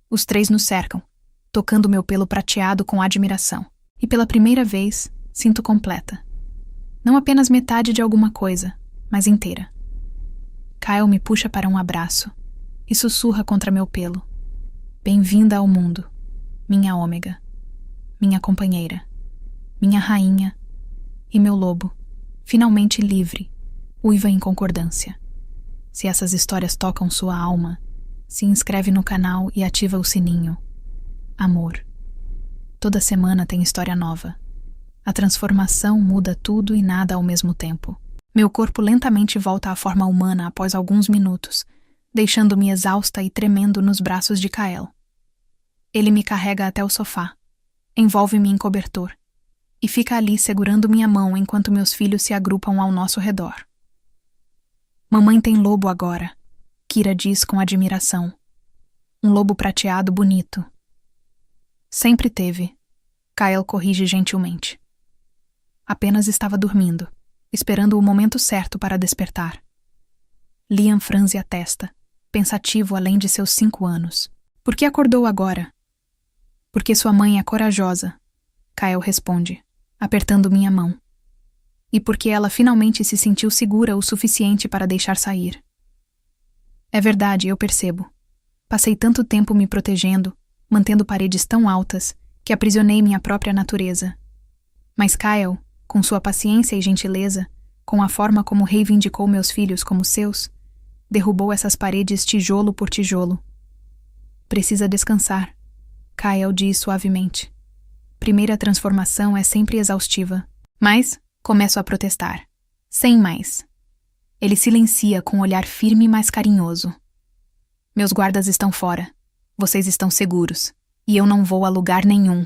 Os 3 nos cercam, tocando meu pelo prateado com admiração. E pela primeira vez, sinto completa. Não apenas metade de alguma coisa, mas inteira. Kael me puxa para um abraço e sussurra contra meu pelo. Bem-vinda ao mundo, minha Ômega, minha companheira, minha rainha e meu lobo. Finalmente livre, uiva em concordância. Se essas histórias tocam sua alma, se inscreve no canal e ativa o sininho. Amor. Toda semana tem história nova. A transformação muda tudo e nada ao mesmo tempo. Meu corpo lentamente volta à forma humana após alguns minutos, deixando-me exausta e tremendo nos braços de Kael. Ele me carrega até o sofá, envolve-me em cobertor, e fica ali segurando minha mão enquanto meus filhos se agrupam ao nosso redor. Mamãe tem lobo agora, Kira diz com admiração. Um lobo prateado bonito. Sempre teve, Kael corrige gentilmente. Apenas estava dormindo, esperando o momento certo para despertar. Liam franze a testa, pensativo além de seus 5 anos. Por que acordou agora? Porque sua mãe é corajosa, Kyle responde, apertando minha mão. E porque ela finalmente se sentiu segura o suficiente para deixar sair. É verdade, eu percebo. Passei tanto tempo me protegendo, mantendo paredes tão altas, que aprisionei minha própria natureza. Mas Kyle, com sua paciência e gentileza, com a forma como reivindicou meus filhos como seus, derrubou essas paredes tijolo por tijolo. Precisa descansar, Kyle diz suavemente. Primeira transformação é sempre exaustiva. Mas começo a protestar. Sem mais. Ele silencia com um olhar firme mas carinhoso. Meus guardas estão fora. Vocês estão seguros. E eu não vou a lugar nenhum.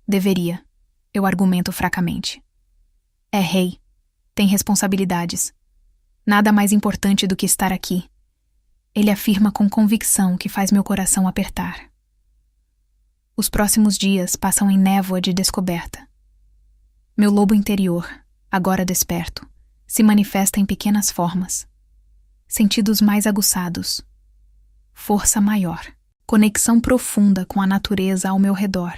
Deveria. Eu argumento fracamente. É rei. Tem responsabilidades. Nada mais importante do que estar aqui. Ele afirma com convicção que faz meu coração apertar. Os próximos dias passam em névoa de descoberta. Meu lobo interior, agora desperto, se manifesta em pequenas formas. Sentidos mais aguçados. Força maior. Conexão profunda com a natureza ao meu redor.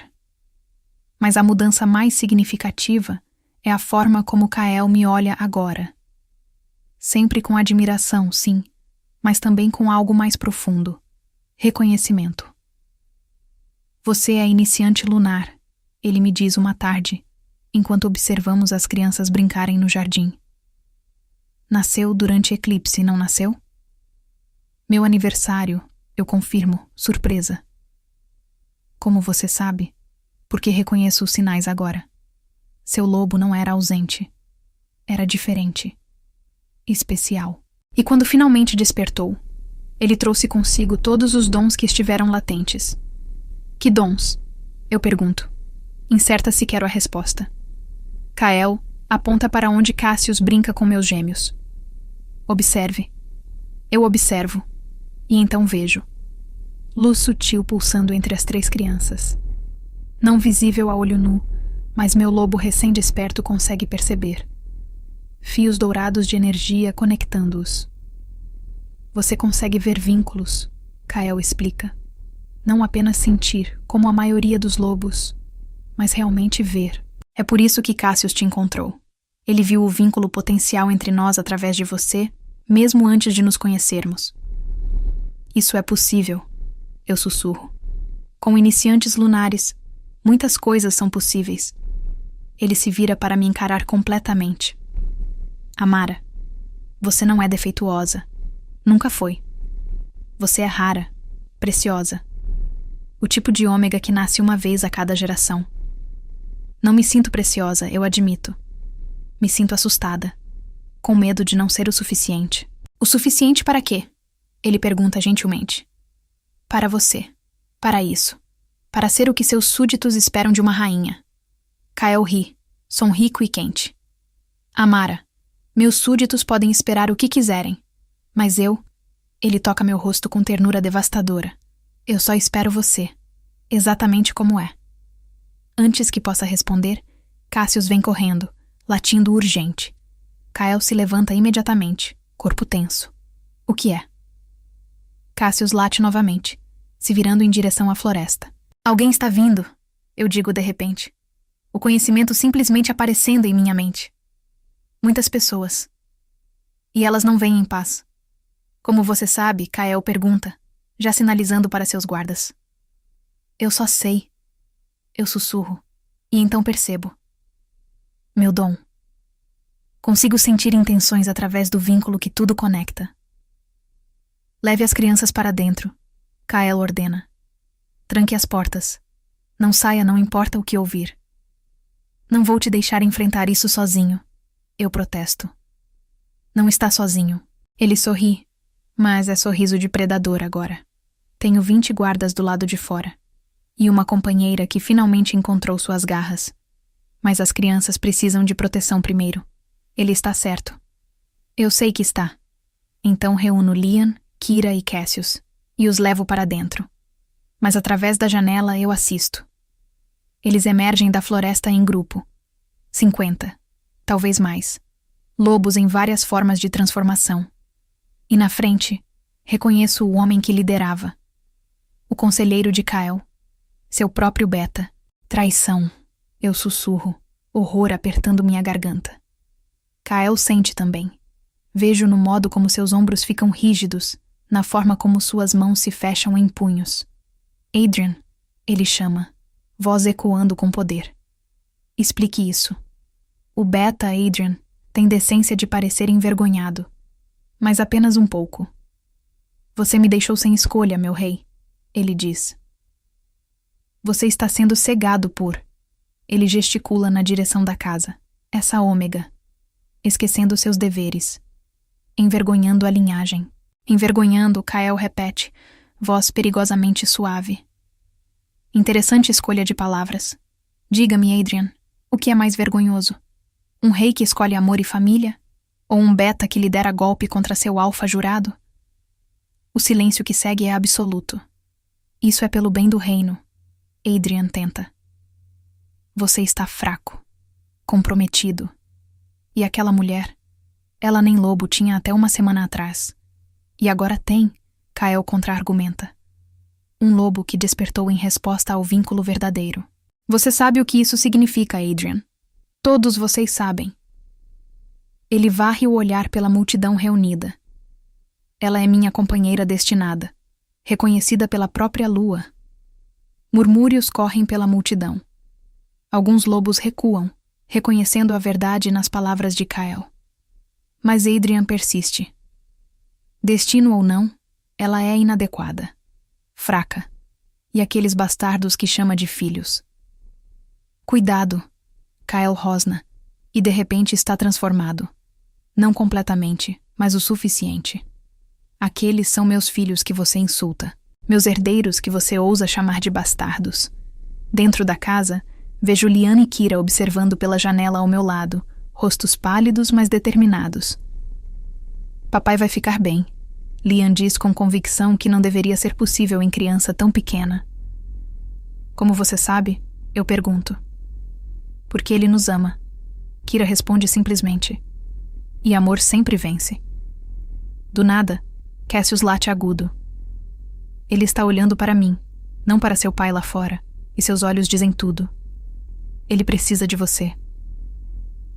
Mas a mudança mais significativa é a forma como Kael me olha agora. Sempre com admiração, sim, mas também com algo mais profundo. Reconhecimento. Você é iniciante lunar, ele me diz uma tarde, enquanto observamos as crianças brincarem no jardim. Nasceu durante eclipse, não nasceu? Meu aniversário, eu confirmo, surpresa. Como você sabe? Porque reconheço os sinais agora. Seu lobo não era ausente. Era diferente. Especial. E quando finalmente despertou, ele trouxe consigo todos os dons que estiveram latentes. Que dons? Eu pergunto. Incerta se quero a resposta. Kael aponta para onde Cassius brinca com meus gêmeos. Observe. Eu observo. E então vejo. Luz sutil pulsando entre as 3 crianças. Não visível a olho nu, mas meu lobo recém-desperto consegue perceber. Fios dourados de energia conectando-os. Você consegue ver vínculos, Kael explica. Não apenas sentir, como a maioria dos lobos, mas realmente ver. É por isso que Cassius te encontrou. Ele viu o vínculo potencial entre nós através de você, mesmo antes de nos conhecermos. Isso é possível, eu sussurro. Com iniciantes lunares, muitas coisas são possíveis. Ele se vira para me encarar completamente. Amara, você não é defeituosa. Nunca foi. Você é rara, preciosa. O tipo de ômega que nasce uma vez a cada geração. Não me sinto preciosa, eu admito. Me sinto assustada, com medo de não ser o suficiente. O suficiente para quê? Ele pergunta gentilmente. Para você. Para isso. Para ser o que seus súditos esperam de uma rainha. Kael ri, som rico e quente. Amara, meus súditos podem esperar o que quiserem. Mas eu... Ele toca meu rosto com ternura devastadora. Eu só espero você. Exatamente como é. Antes que possa responder, Cassius vem correndo, latindo urgente. Kael se levanta imediatamente, corpo tenso. O que é? Cassius late novamente, se virando em direção à floresta. Alguém está vindo, eu digo de repente. O conhecimento simplesmente aparecendo em minha mente. Muitas pessoas. E elas não vêm em paz. Como você sabe, Kael pergunta, já sinalizando para seus guardas. Eu só sei. Eu sussurro, e então percebo. Meu dom. Consigo sentir intenções através do vínculo que tudo conecta. Leve as crianças para dentro, Kael ordena. Tranque as portas. Não saia, não importa o que ouvir. Não vou te deixar enfrentar isso sozinho. Eu protesto. Não está sozinho. Ele sorri, mas é sorriso de predador agora. Tenho 20 guardas do lado de fora. E uma companheira que finalmente encontrou suas garras. Mas as crianças precisam de proteção primeiro. Ele está certo. Eu sei que está. Então reúno Liam, Kira e Cassius, e os levo para dentro. Mas através da janela eu assisto. Eles emergem da floresta em grupo. 50, talvez mais. Lobos em várias formas de transformação. E na frente, reconheço o homem que liderava. O conselheiro de Kyle. Seu próprio Beta. Traição. Eu sussurro, horror apertando minha garganta. Kyle sente também. Vejo no modo como seus ombros ficam rígidos, na forma como suas mãos se fecham em punhos. Adrian, ele chama, voz ecoando com poder. Explique isso. O Beta, Adrian, tem decência de parecer envergonhado, mas apenas um pouco. Você me deixou sem escolha, meu rei, ele diz. Você está sendo cegado por... Ele gesticula na direção da casa. Essa ômega. Esquecendo seus deveres. Envergonhando a linhagem. Envergonhando, Kyle repete, voz perigosamente suave. Interessante escolha de palavras. Diga-me, Adrian, o que é mais vergonhoso? Um rei que escolhe amor e família? Ou um Beta que lidera golpe contra seu alfa jurado? O silêncio que segue é absoluto. Isso é pelo bem do reino. Adrian tenta. Você está fraco, comprometido. E aquela mulher? Ela nem lobo tinha até uma semana atrás. E agora tem, Kyle contra-argumenta. Um lobo que despertou em resposta ao vínculo verdadeiro. Você sabe o que isso significa, Adrian. Todos vocês sabem. Ele varre o olhar pela multidão reunida. Ela é minha companheira destinada, reconhecida pela própria lua. Murmúrios correm pela multidão. Alguns lobos recuam, reconhecendo a verdade nas palavras de Kyle. Mas Adrian persiste. Destino ou não, ela é inadequada, fraca, e aqueles bastardos que chama de filhos. Cuidado, Kyle rosna, e de repente está transformado. Não completamente, mas o suficiente. Aqueles são meus filhos que você insulta, meus herdeiros que você ousa chamar de bastardos. Dentro da casa, vejo Liana e Kira observando pela janela ao meu lado, rostos pálidos, mas determinados. Papai vai ficar bem, Lian diz com convicção que não deveria ser possível em criança tão pequena. Como você sabe? Eu pergunto. Porque ele nos ama. Kira responde simplesmente. E amor sempre vence. Do nada, Cassius late agudo. Ele está olhando para mim, não para seu pai lá fora, e seus olhos dizem tudo. Ele precisa de você.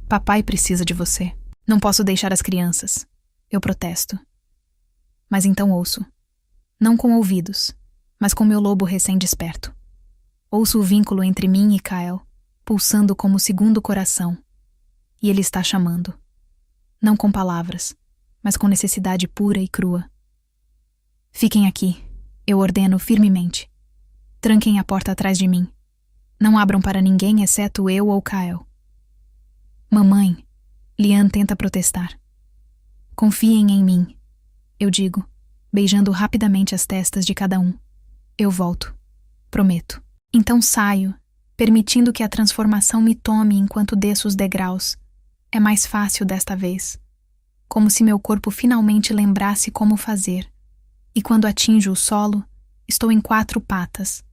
Papai precisa de você. Não posso deixar as crianças. Eu protesto. Mas então ouço. Não com ouvidos, mas com meu lobo recém-desperto. Ouço o vínculo entre mim e Kyle, pulsando como o segundo coração. E ele está chamando. Não com palavras, mas com necessidade pura e crua. Fiquem aqui, eu ordeno firmemente. Tranquem a porta atrás de mim. Não abram para ninguém exceto eu ou Kyle. Mamãe, Lian tenta protestar. Confiem em mim, eu digo, beijando rapidamente as testas de cada um. Eu volto. Prometo. Então saio, permitindo que a transformação me tome enquanto desço os degraus. É mais fácil desta vez. Como se meu corpo finalmente lembrasse como fazer. E quando atinjo o solo, estou em 4 patas,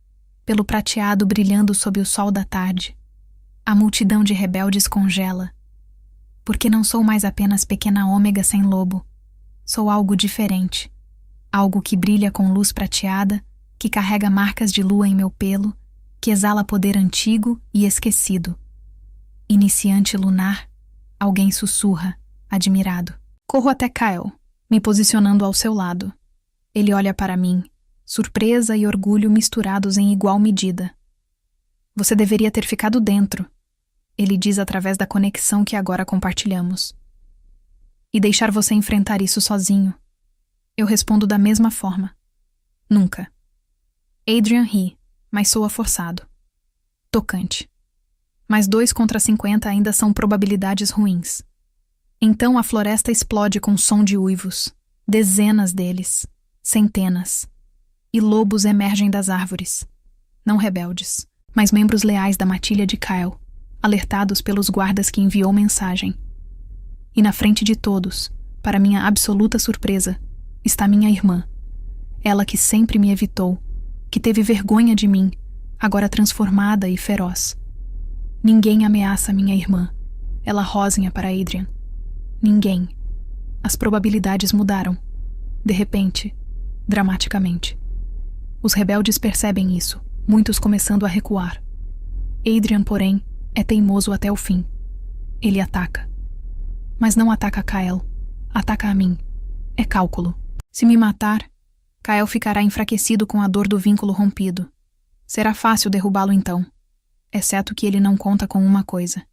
pelo prateado brilhando sob o sol da tarde. A multidão de rebeldes congela. Porque não sou mais apenas pequena ômega sem lobo. Sou algo diferente. Algo que brilha com luz prateada, que carrega marcas de lua em meu pelo, que exala poder antigo e esquecido. Iniciante lunar, alguém sussurra, admirado. Corro até Kyle, me posicionando ao seu lado. Ele olha para mim, surpresa e orgulho misturados em igual medida. Você deveria ter ficado dentro, ele diz através da conexão que agora compartilhamos. E deixar você enfrentar isso sozinho. Eu respondo da mesma forma. Nunca. Adrian ri, mas soa forçado. Tocante. Mas 2 contra 50 ainda são probabilidades ruins. Então a floresta explode com som de uivos. Dezenas deles. Centenas. E lobos emergem das árvores. Não rebeldes, mas membros leais da matilha de Kyle, alertados pelos guardas que enviou mensagem. E na frente de todos, para minha absoluta surpresa, está minha irmã. Ela que sempre me evitou, que teve vergonha de mim, agora transformada e feroz. Ninguém ameaça minha irmã. Ela rosna para Adrian. Ninguém. As probabilidades mudaram. De repente, dramaticamente. Os rebeldes percebem isso, muitos começando a recuar. Adrian, porém, é teimoso até o fim. Ele ataca. Mas não ataca Kyle. Ataca a mim. É cálculo. Se me matar, Kyle ficará enfraquecido com a dor do vínculo rompido. Será fácil derrubá-lo então, exceto que ele não conta com uma coisa.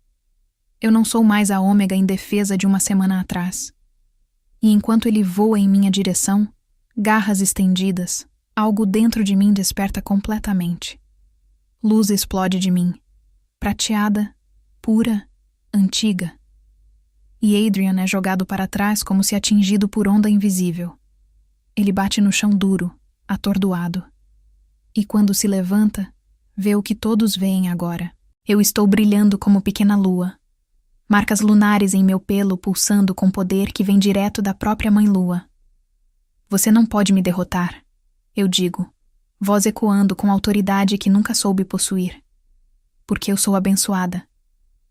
Eu não sou mais a Ômega indefesa de uma semana atrás. E enquanto ele voa em minha direção, garras estendidas, algo dentro de mim desperta completamente. Luz explode de mim, prateada, pura, antiga. E Adrian é jogado para trás como se atingido por onda invisível. Ele bate no chão duro, atordoado. E quando se levanta, vê o que todos veem agora. Eu estou brilhando como pequena lua. Marcas lunares em meu pelo pulsando com poder que vem direto da própria Mãe Lua. Você não pode me derrotar, eu digo, voz ecoando com autoridade que nunca soube possuir. Porque eu sou abençoada,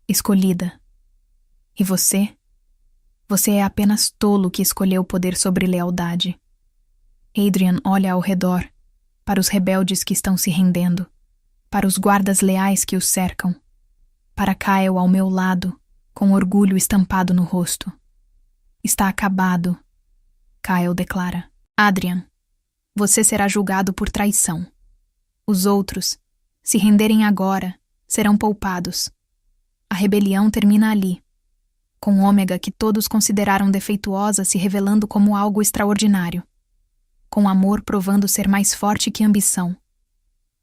escolhida. E você? Você é apenas tolo que escolheu o poder sobre lealdade. Adrian olha ao redor, para os rebeldes que estão se rendendo, para os guardas leais que os cercam, para Kyle ao meu lado, com orgulho estampado no rosto. Está acabado, Kyle declara. Adrian, você será julgado por traição. Os outros, se renderem agora, serão poupados. A rebelião termina ali, com Ômega que todos consideraram defeituosa se revelando como algo extraordinário, com amor provando ser mais forte que ambição,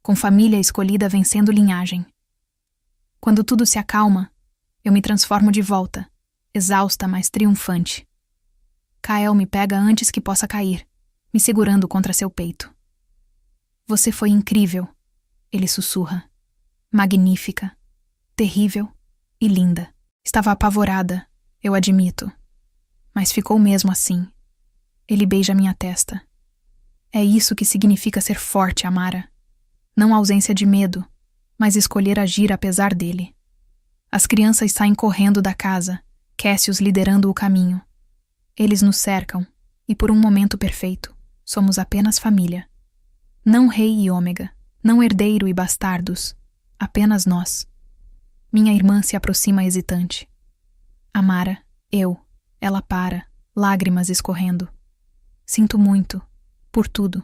com família escolhida vencendo linhagem. Quando tudo se acalma, eu me transformo de volta, exausta, mas triunfante. Kyle me pega antes que possa cair, me segurando contra seu peito. Você foi incrível, ele sussurra. Magnífica, terrível e linda. Estava apavorada, eu admito. Mas ficou mesmo assim. Ele beija minha testa. É isso que significa ser forte, Amara. Não ausência de medo, mas escolher agir apesar dele. As crianças saem correndo da casa, Cassius liderando o caminho. Eles nos cercam, e por um momento perfeito, somos apenas família. Não rei e Ômega, não herdeiro e bastardos, apenas nós. Minha irmã se aproxima hesitante. Amara, ela para, lágrimas escorrendo. Sinto muito, por tudo,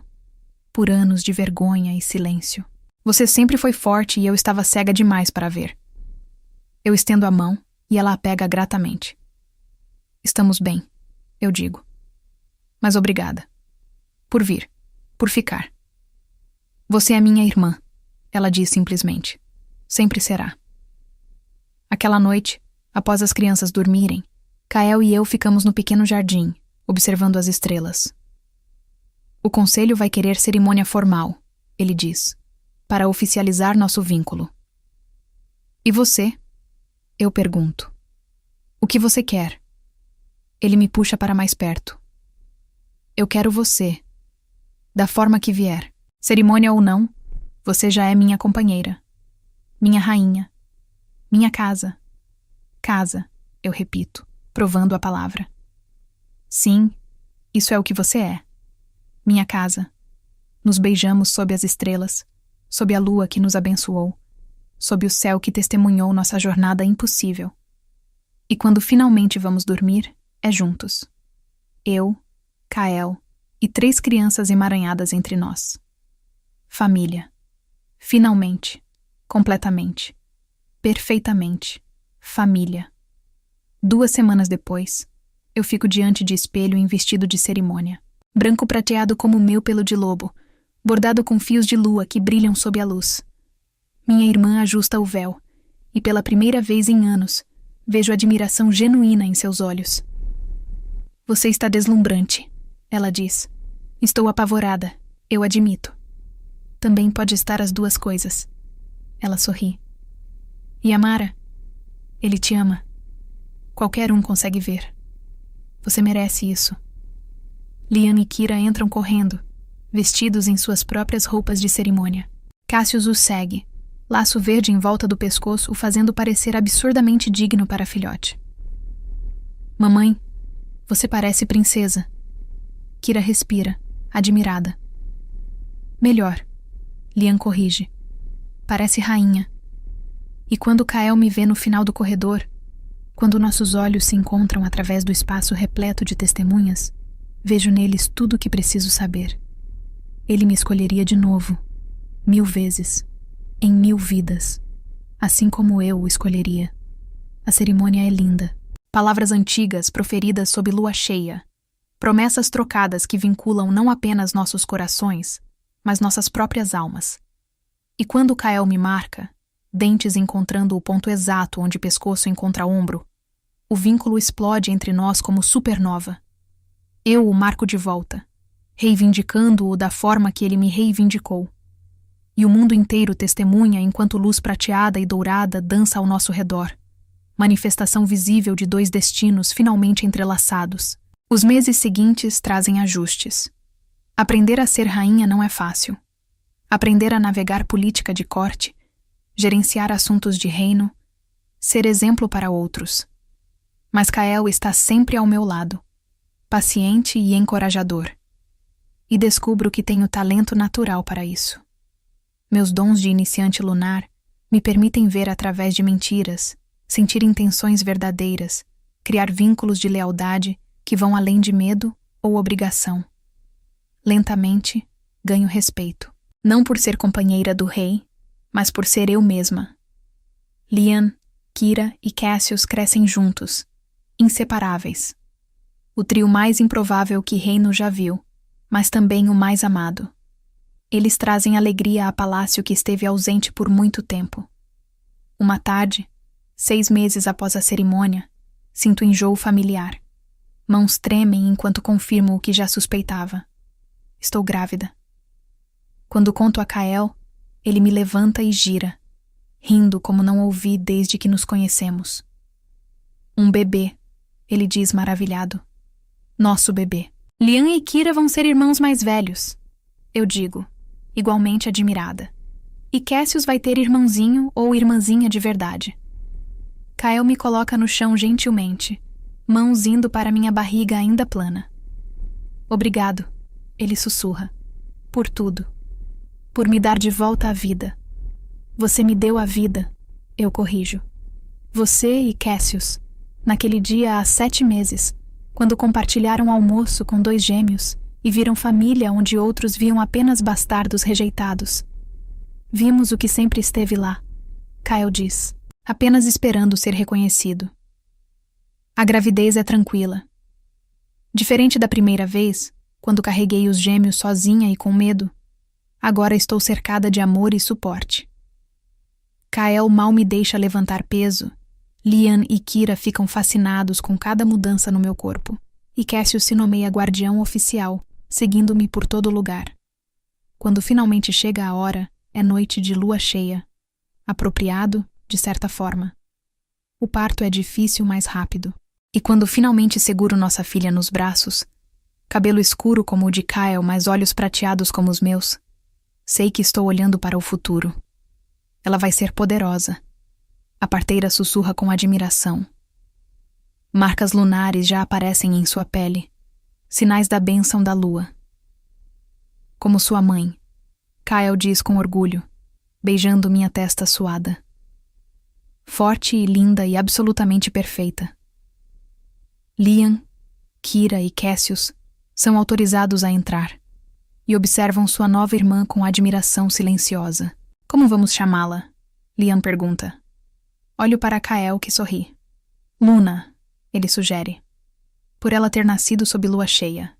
por anos de vergonha e silêncio. Você sempre foi forte e eu estava cega demais para ver. Eu estendo a mão e ela a pega gratamente. Estamos bem, eu digo. Mas obrigada. Por vir, por ficar. Você é minha irmã, ela diz simplesmente. Sempre será. Aquela noite, após as crianças dormirem, Kyle e eu ficamos no pequeno jardim, observando as estrelas. O conselho vai querer cerimônia formal, ele diz, para oficializar nosso vínculo. E você? Eu pergunto. O que você quer? Ele me puxa para mais perto. Eu quero você. Da forma que vier. Cerimônia ou não, você já é minha companheira. Minha rainha. Minha casa. Casa, eu repito, provando a palavra. Sim, isso é o que você é. Minha casa. Nos beijamos sob as estrelas, sob a lua que nos abençoou, sob o céu que testemunhou nossa jornada impossível. E quando finalmente vamos dormir, é juntos. Eu, Kyle e 3 crianças emaranhadas entre nós. Família. Finalmente. Completamente. Perfeitamente. Família. 2 semanas depois, eu fico diante de espelho em vestido de cerimônia. Branco prateado como o meu pelo de lobo, bordado com fios de lua que brilham sob a luz. Minha irmã ajusta o véu, e pela primeira vez em anos, vejo admiração genuína em seus olhos. Você está deslumbrante, ela diz. Estou apavorada, eu admito. Também pode estar as duas coisas. Ela sorri. E Amara? Ele te ama. Qualquer um consegue ver. Você merece isso. Liam e Kira entram correndo, vestidos em suas próprias roupas de cerimônia. Cassius os segue, laço verde em volta do pescoço o fazendo parecer absurdamente digno para filhote. Mamãe, você parece princesa. Kira respira, admirada. Melhor, Lian corrige. Parece rainha. E quando Kael me vê no final do corredor, quando nossos olhos se encontram através do espaço repleto de testemunhas, vejo neles tudo o que preciso saber. Ele me escolheria de novo, 1000 vezes, em 1000 vidas, assim como eu o escolheria. A cerimônia é linda. Palavras antigas proferidas sob lua cheia. Promessas trocadas que vinculam não apenas nossos corações, mas nossas próprias almas. E quando Kael me marca, dentes encontrando o ponto exato onde pescoço encontra ombro, o vínculo explode entre nós como supernova. Eu o marco de volta, reivindicando-o da forma que ele me reivindicou. E o mundo inteiro testemunha enquanto luz prateada e dourada dança ao nosso redor, manifestação visível de 2 destinos finalmente entrelaçados. Os meses seguintes trazem ajustes. Aprender a ser rainha não é fácil. Aprender a navegar política de corte, gerenciar assuntos de reino, ser exemplo para outros. Mas Kael está sempre ao meu lado, paciente e encorajador. E descubro que tenho talento natural para isso. Meus dons de iniciante lunar me permitem ver através de mentiras, sentir intenções verdadeiras, criar vínculos de lealdade que vão além de medo ou obrigação. Lentamente, ganho respeito. Não por ser companheira do rei, mas por ser eu mesma. Lian, Kira e Cassius crescem juntos, inseparáveis. O trio mais improvável que reino já viu, mas também o mais amado. Eles trazem alegria a palácio que esteve ausente por muito tempo. Uma tarde, 6 meses após a cerimônia, sinto enjoo familiar. Mãos tremem enquanto confirmo o que já suspeitava. Estou grávida. Quando conto a Kael, ele me levanta e gira, rindo como não ouvi desde que nos conhecemos. Um bebê, ele diz maravilhado. Nosso bebê. Lian e Kira vão ser irmãos mais velhos, eu digo, igualmente admirada. E Cassius vai ter irmãozinho ou irmãzinha de verdade. Kael me coloca no chão gentilmente, mãos indo para minha barriga ainda plana. Obrigado, ele sussurra, por tudo. Por me dar de volta a vida. Você me deu a vida, eu corrijo. Você e Cassius, naquele dia há 7 meses, quando compartilharam almoço com 2 gêmeos e viram família onde outros viam apenas bastardos rejeitados. Vimos o que sempre esteve lá, Kael diz, apenas esperando ser reconhecido. A gravidez é tranquila. Diferente da primeira vez, quando carreguei os gêmeos sozinha e com medo, agora estou cercada de amor e suporte. Kael mal me deixa levantar peso. Lian e Kira ficam fascinados com cada mudança no meu corpo. E Cassius se nomeia guardião oficial, seguindo-me por todo lugar. Quando finalmente chega a hora, é noite de lua cheia. Apropriado, de certa forma. O parto é difícil, mas rápido. E quando finalmente seguro nossa filha nos braços, cabelo escuro como o de Kael, mas olhos prateados como os meus, sei que estou olhando para o futuro. Ela vai ser poderosa. A parteira sussurra com admiração. Marcas lunares já aparecem em sua pele, sinais da bênção da lua. Como sua mãe, Kael diz com orgulho, beijando minha testa suada. Forte e linda e absolutamente perfeita. Lian, Kira e Cassius são autorizados a entrar e observam sua nova irmã com admiração silenciosa. Como vamos chamá-la? Lian pergunta. Olho para Kael, que sorri. Luna, ele sugere. Por ela ter nascido sob lua cheia.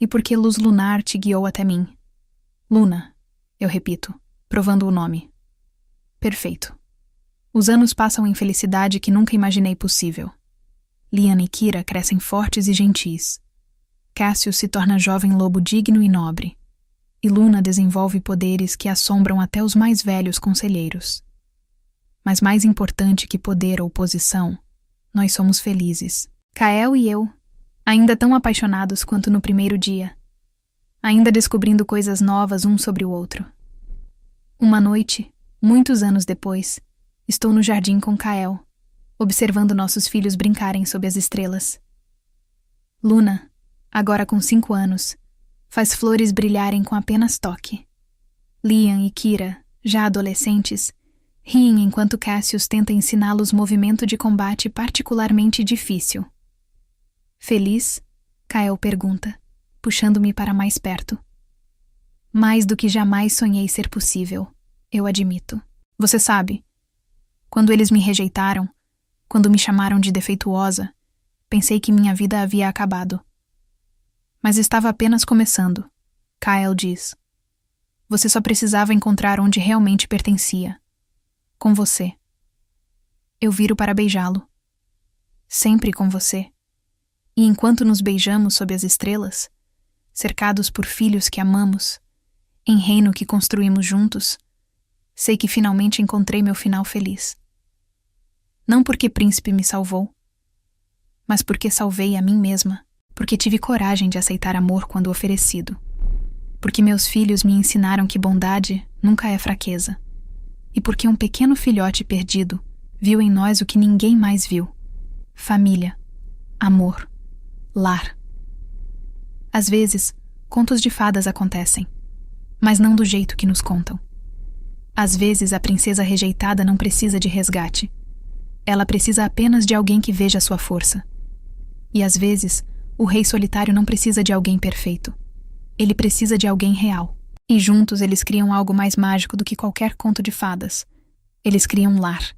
E porque luz lunar te guiou até mim. Luna, eu repito, provando o nome. Perfeito. Os anos passam em felicidade que nunca imaginei possível. Lian e Kira crescem fortes e gentis. Cassius se torna jovem lobo digno e nobre. E Luna desenvolve poderes que assombram até os mais velhos conselheiros. Mas mais importante que poder ou posição, nós somos felizes. Kael e eu, ainda tão apaixonados quanto no primeiro dia. Ainda descobrindo coisas novas um sobre o outro. Uma noite, muitos anos depois, estou no jardim com Kael, observando nossos filhos brincarem sob as estrelas. Luna, agora com 5 anos, faz flores brilharem com apenas toque. Liam e Kira, já adolescentes, riem enquanto Cassius tenta ensiná-los movimento de combate particularmente difícil. Feliz? Kyle pergunta, puxando-me para mais perto. Mais do que jamais sonhei ser possível, eu admito. Você sabe, quando eles me rejeitaram, quando me chamaram de defeituosa, pensei que minha vida havia acabado. Mas estava apenas começando, Kyle diz. Você só precisava encontrar onde realmente pertencia. Com você. Eu viro para beijá-lo. Sempre com você. E enquanto nos beijamos sob as estrelas, cercados por filhos que amamos, em reino que construímos juntos, sei que finalmente encontrei meu final feliz. Não porque Príncipe me salvou, mas porque salvei a mim mesma, porque tive coragem de aceitar amor quando oferecido, porque meus filhos me ensinaram que bondade nunca é fraqueza, e porque um pequeno filhote perdido viu em nós o que ninguém mais viu: família, amor, lar. Às vezes, contos de fadas acontecem, mas não do jeito que nos contam. Às vezes, a princesa rejeitada não precisa de resgate. Ela precisa apenas de alguém que veja sua força. E às vezes, o rei solitário não precisa de alguém perfeito. Ele precisa de alguém real. E juntos eles criam algo mais mágico do que qualquer conto de fadas. Eles criam um lar.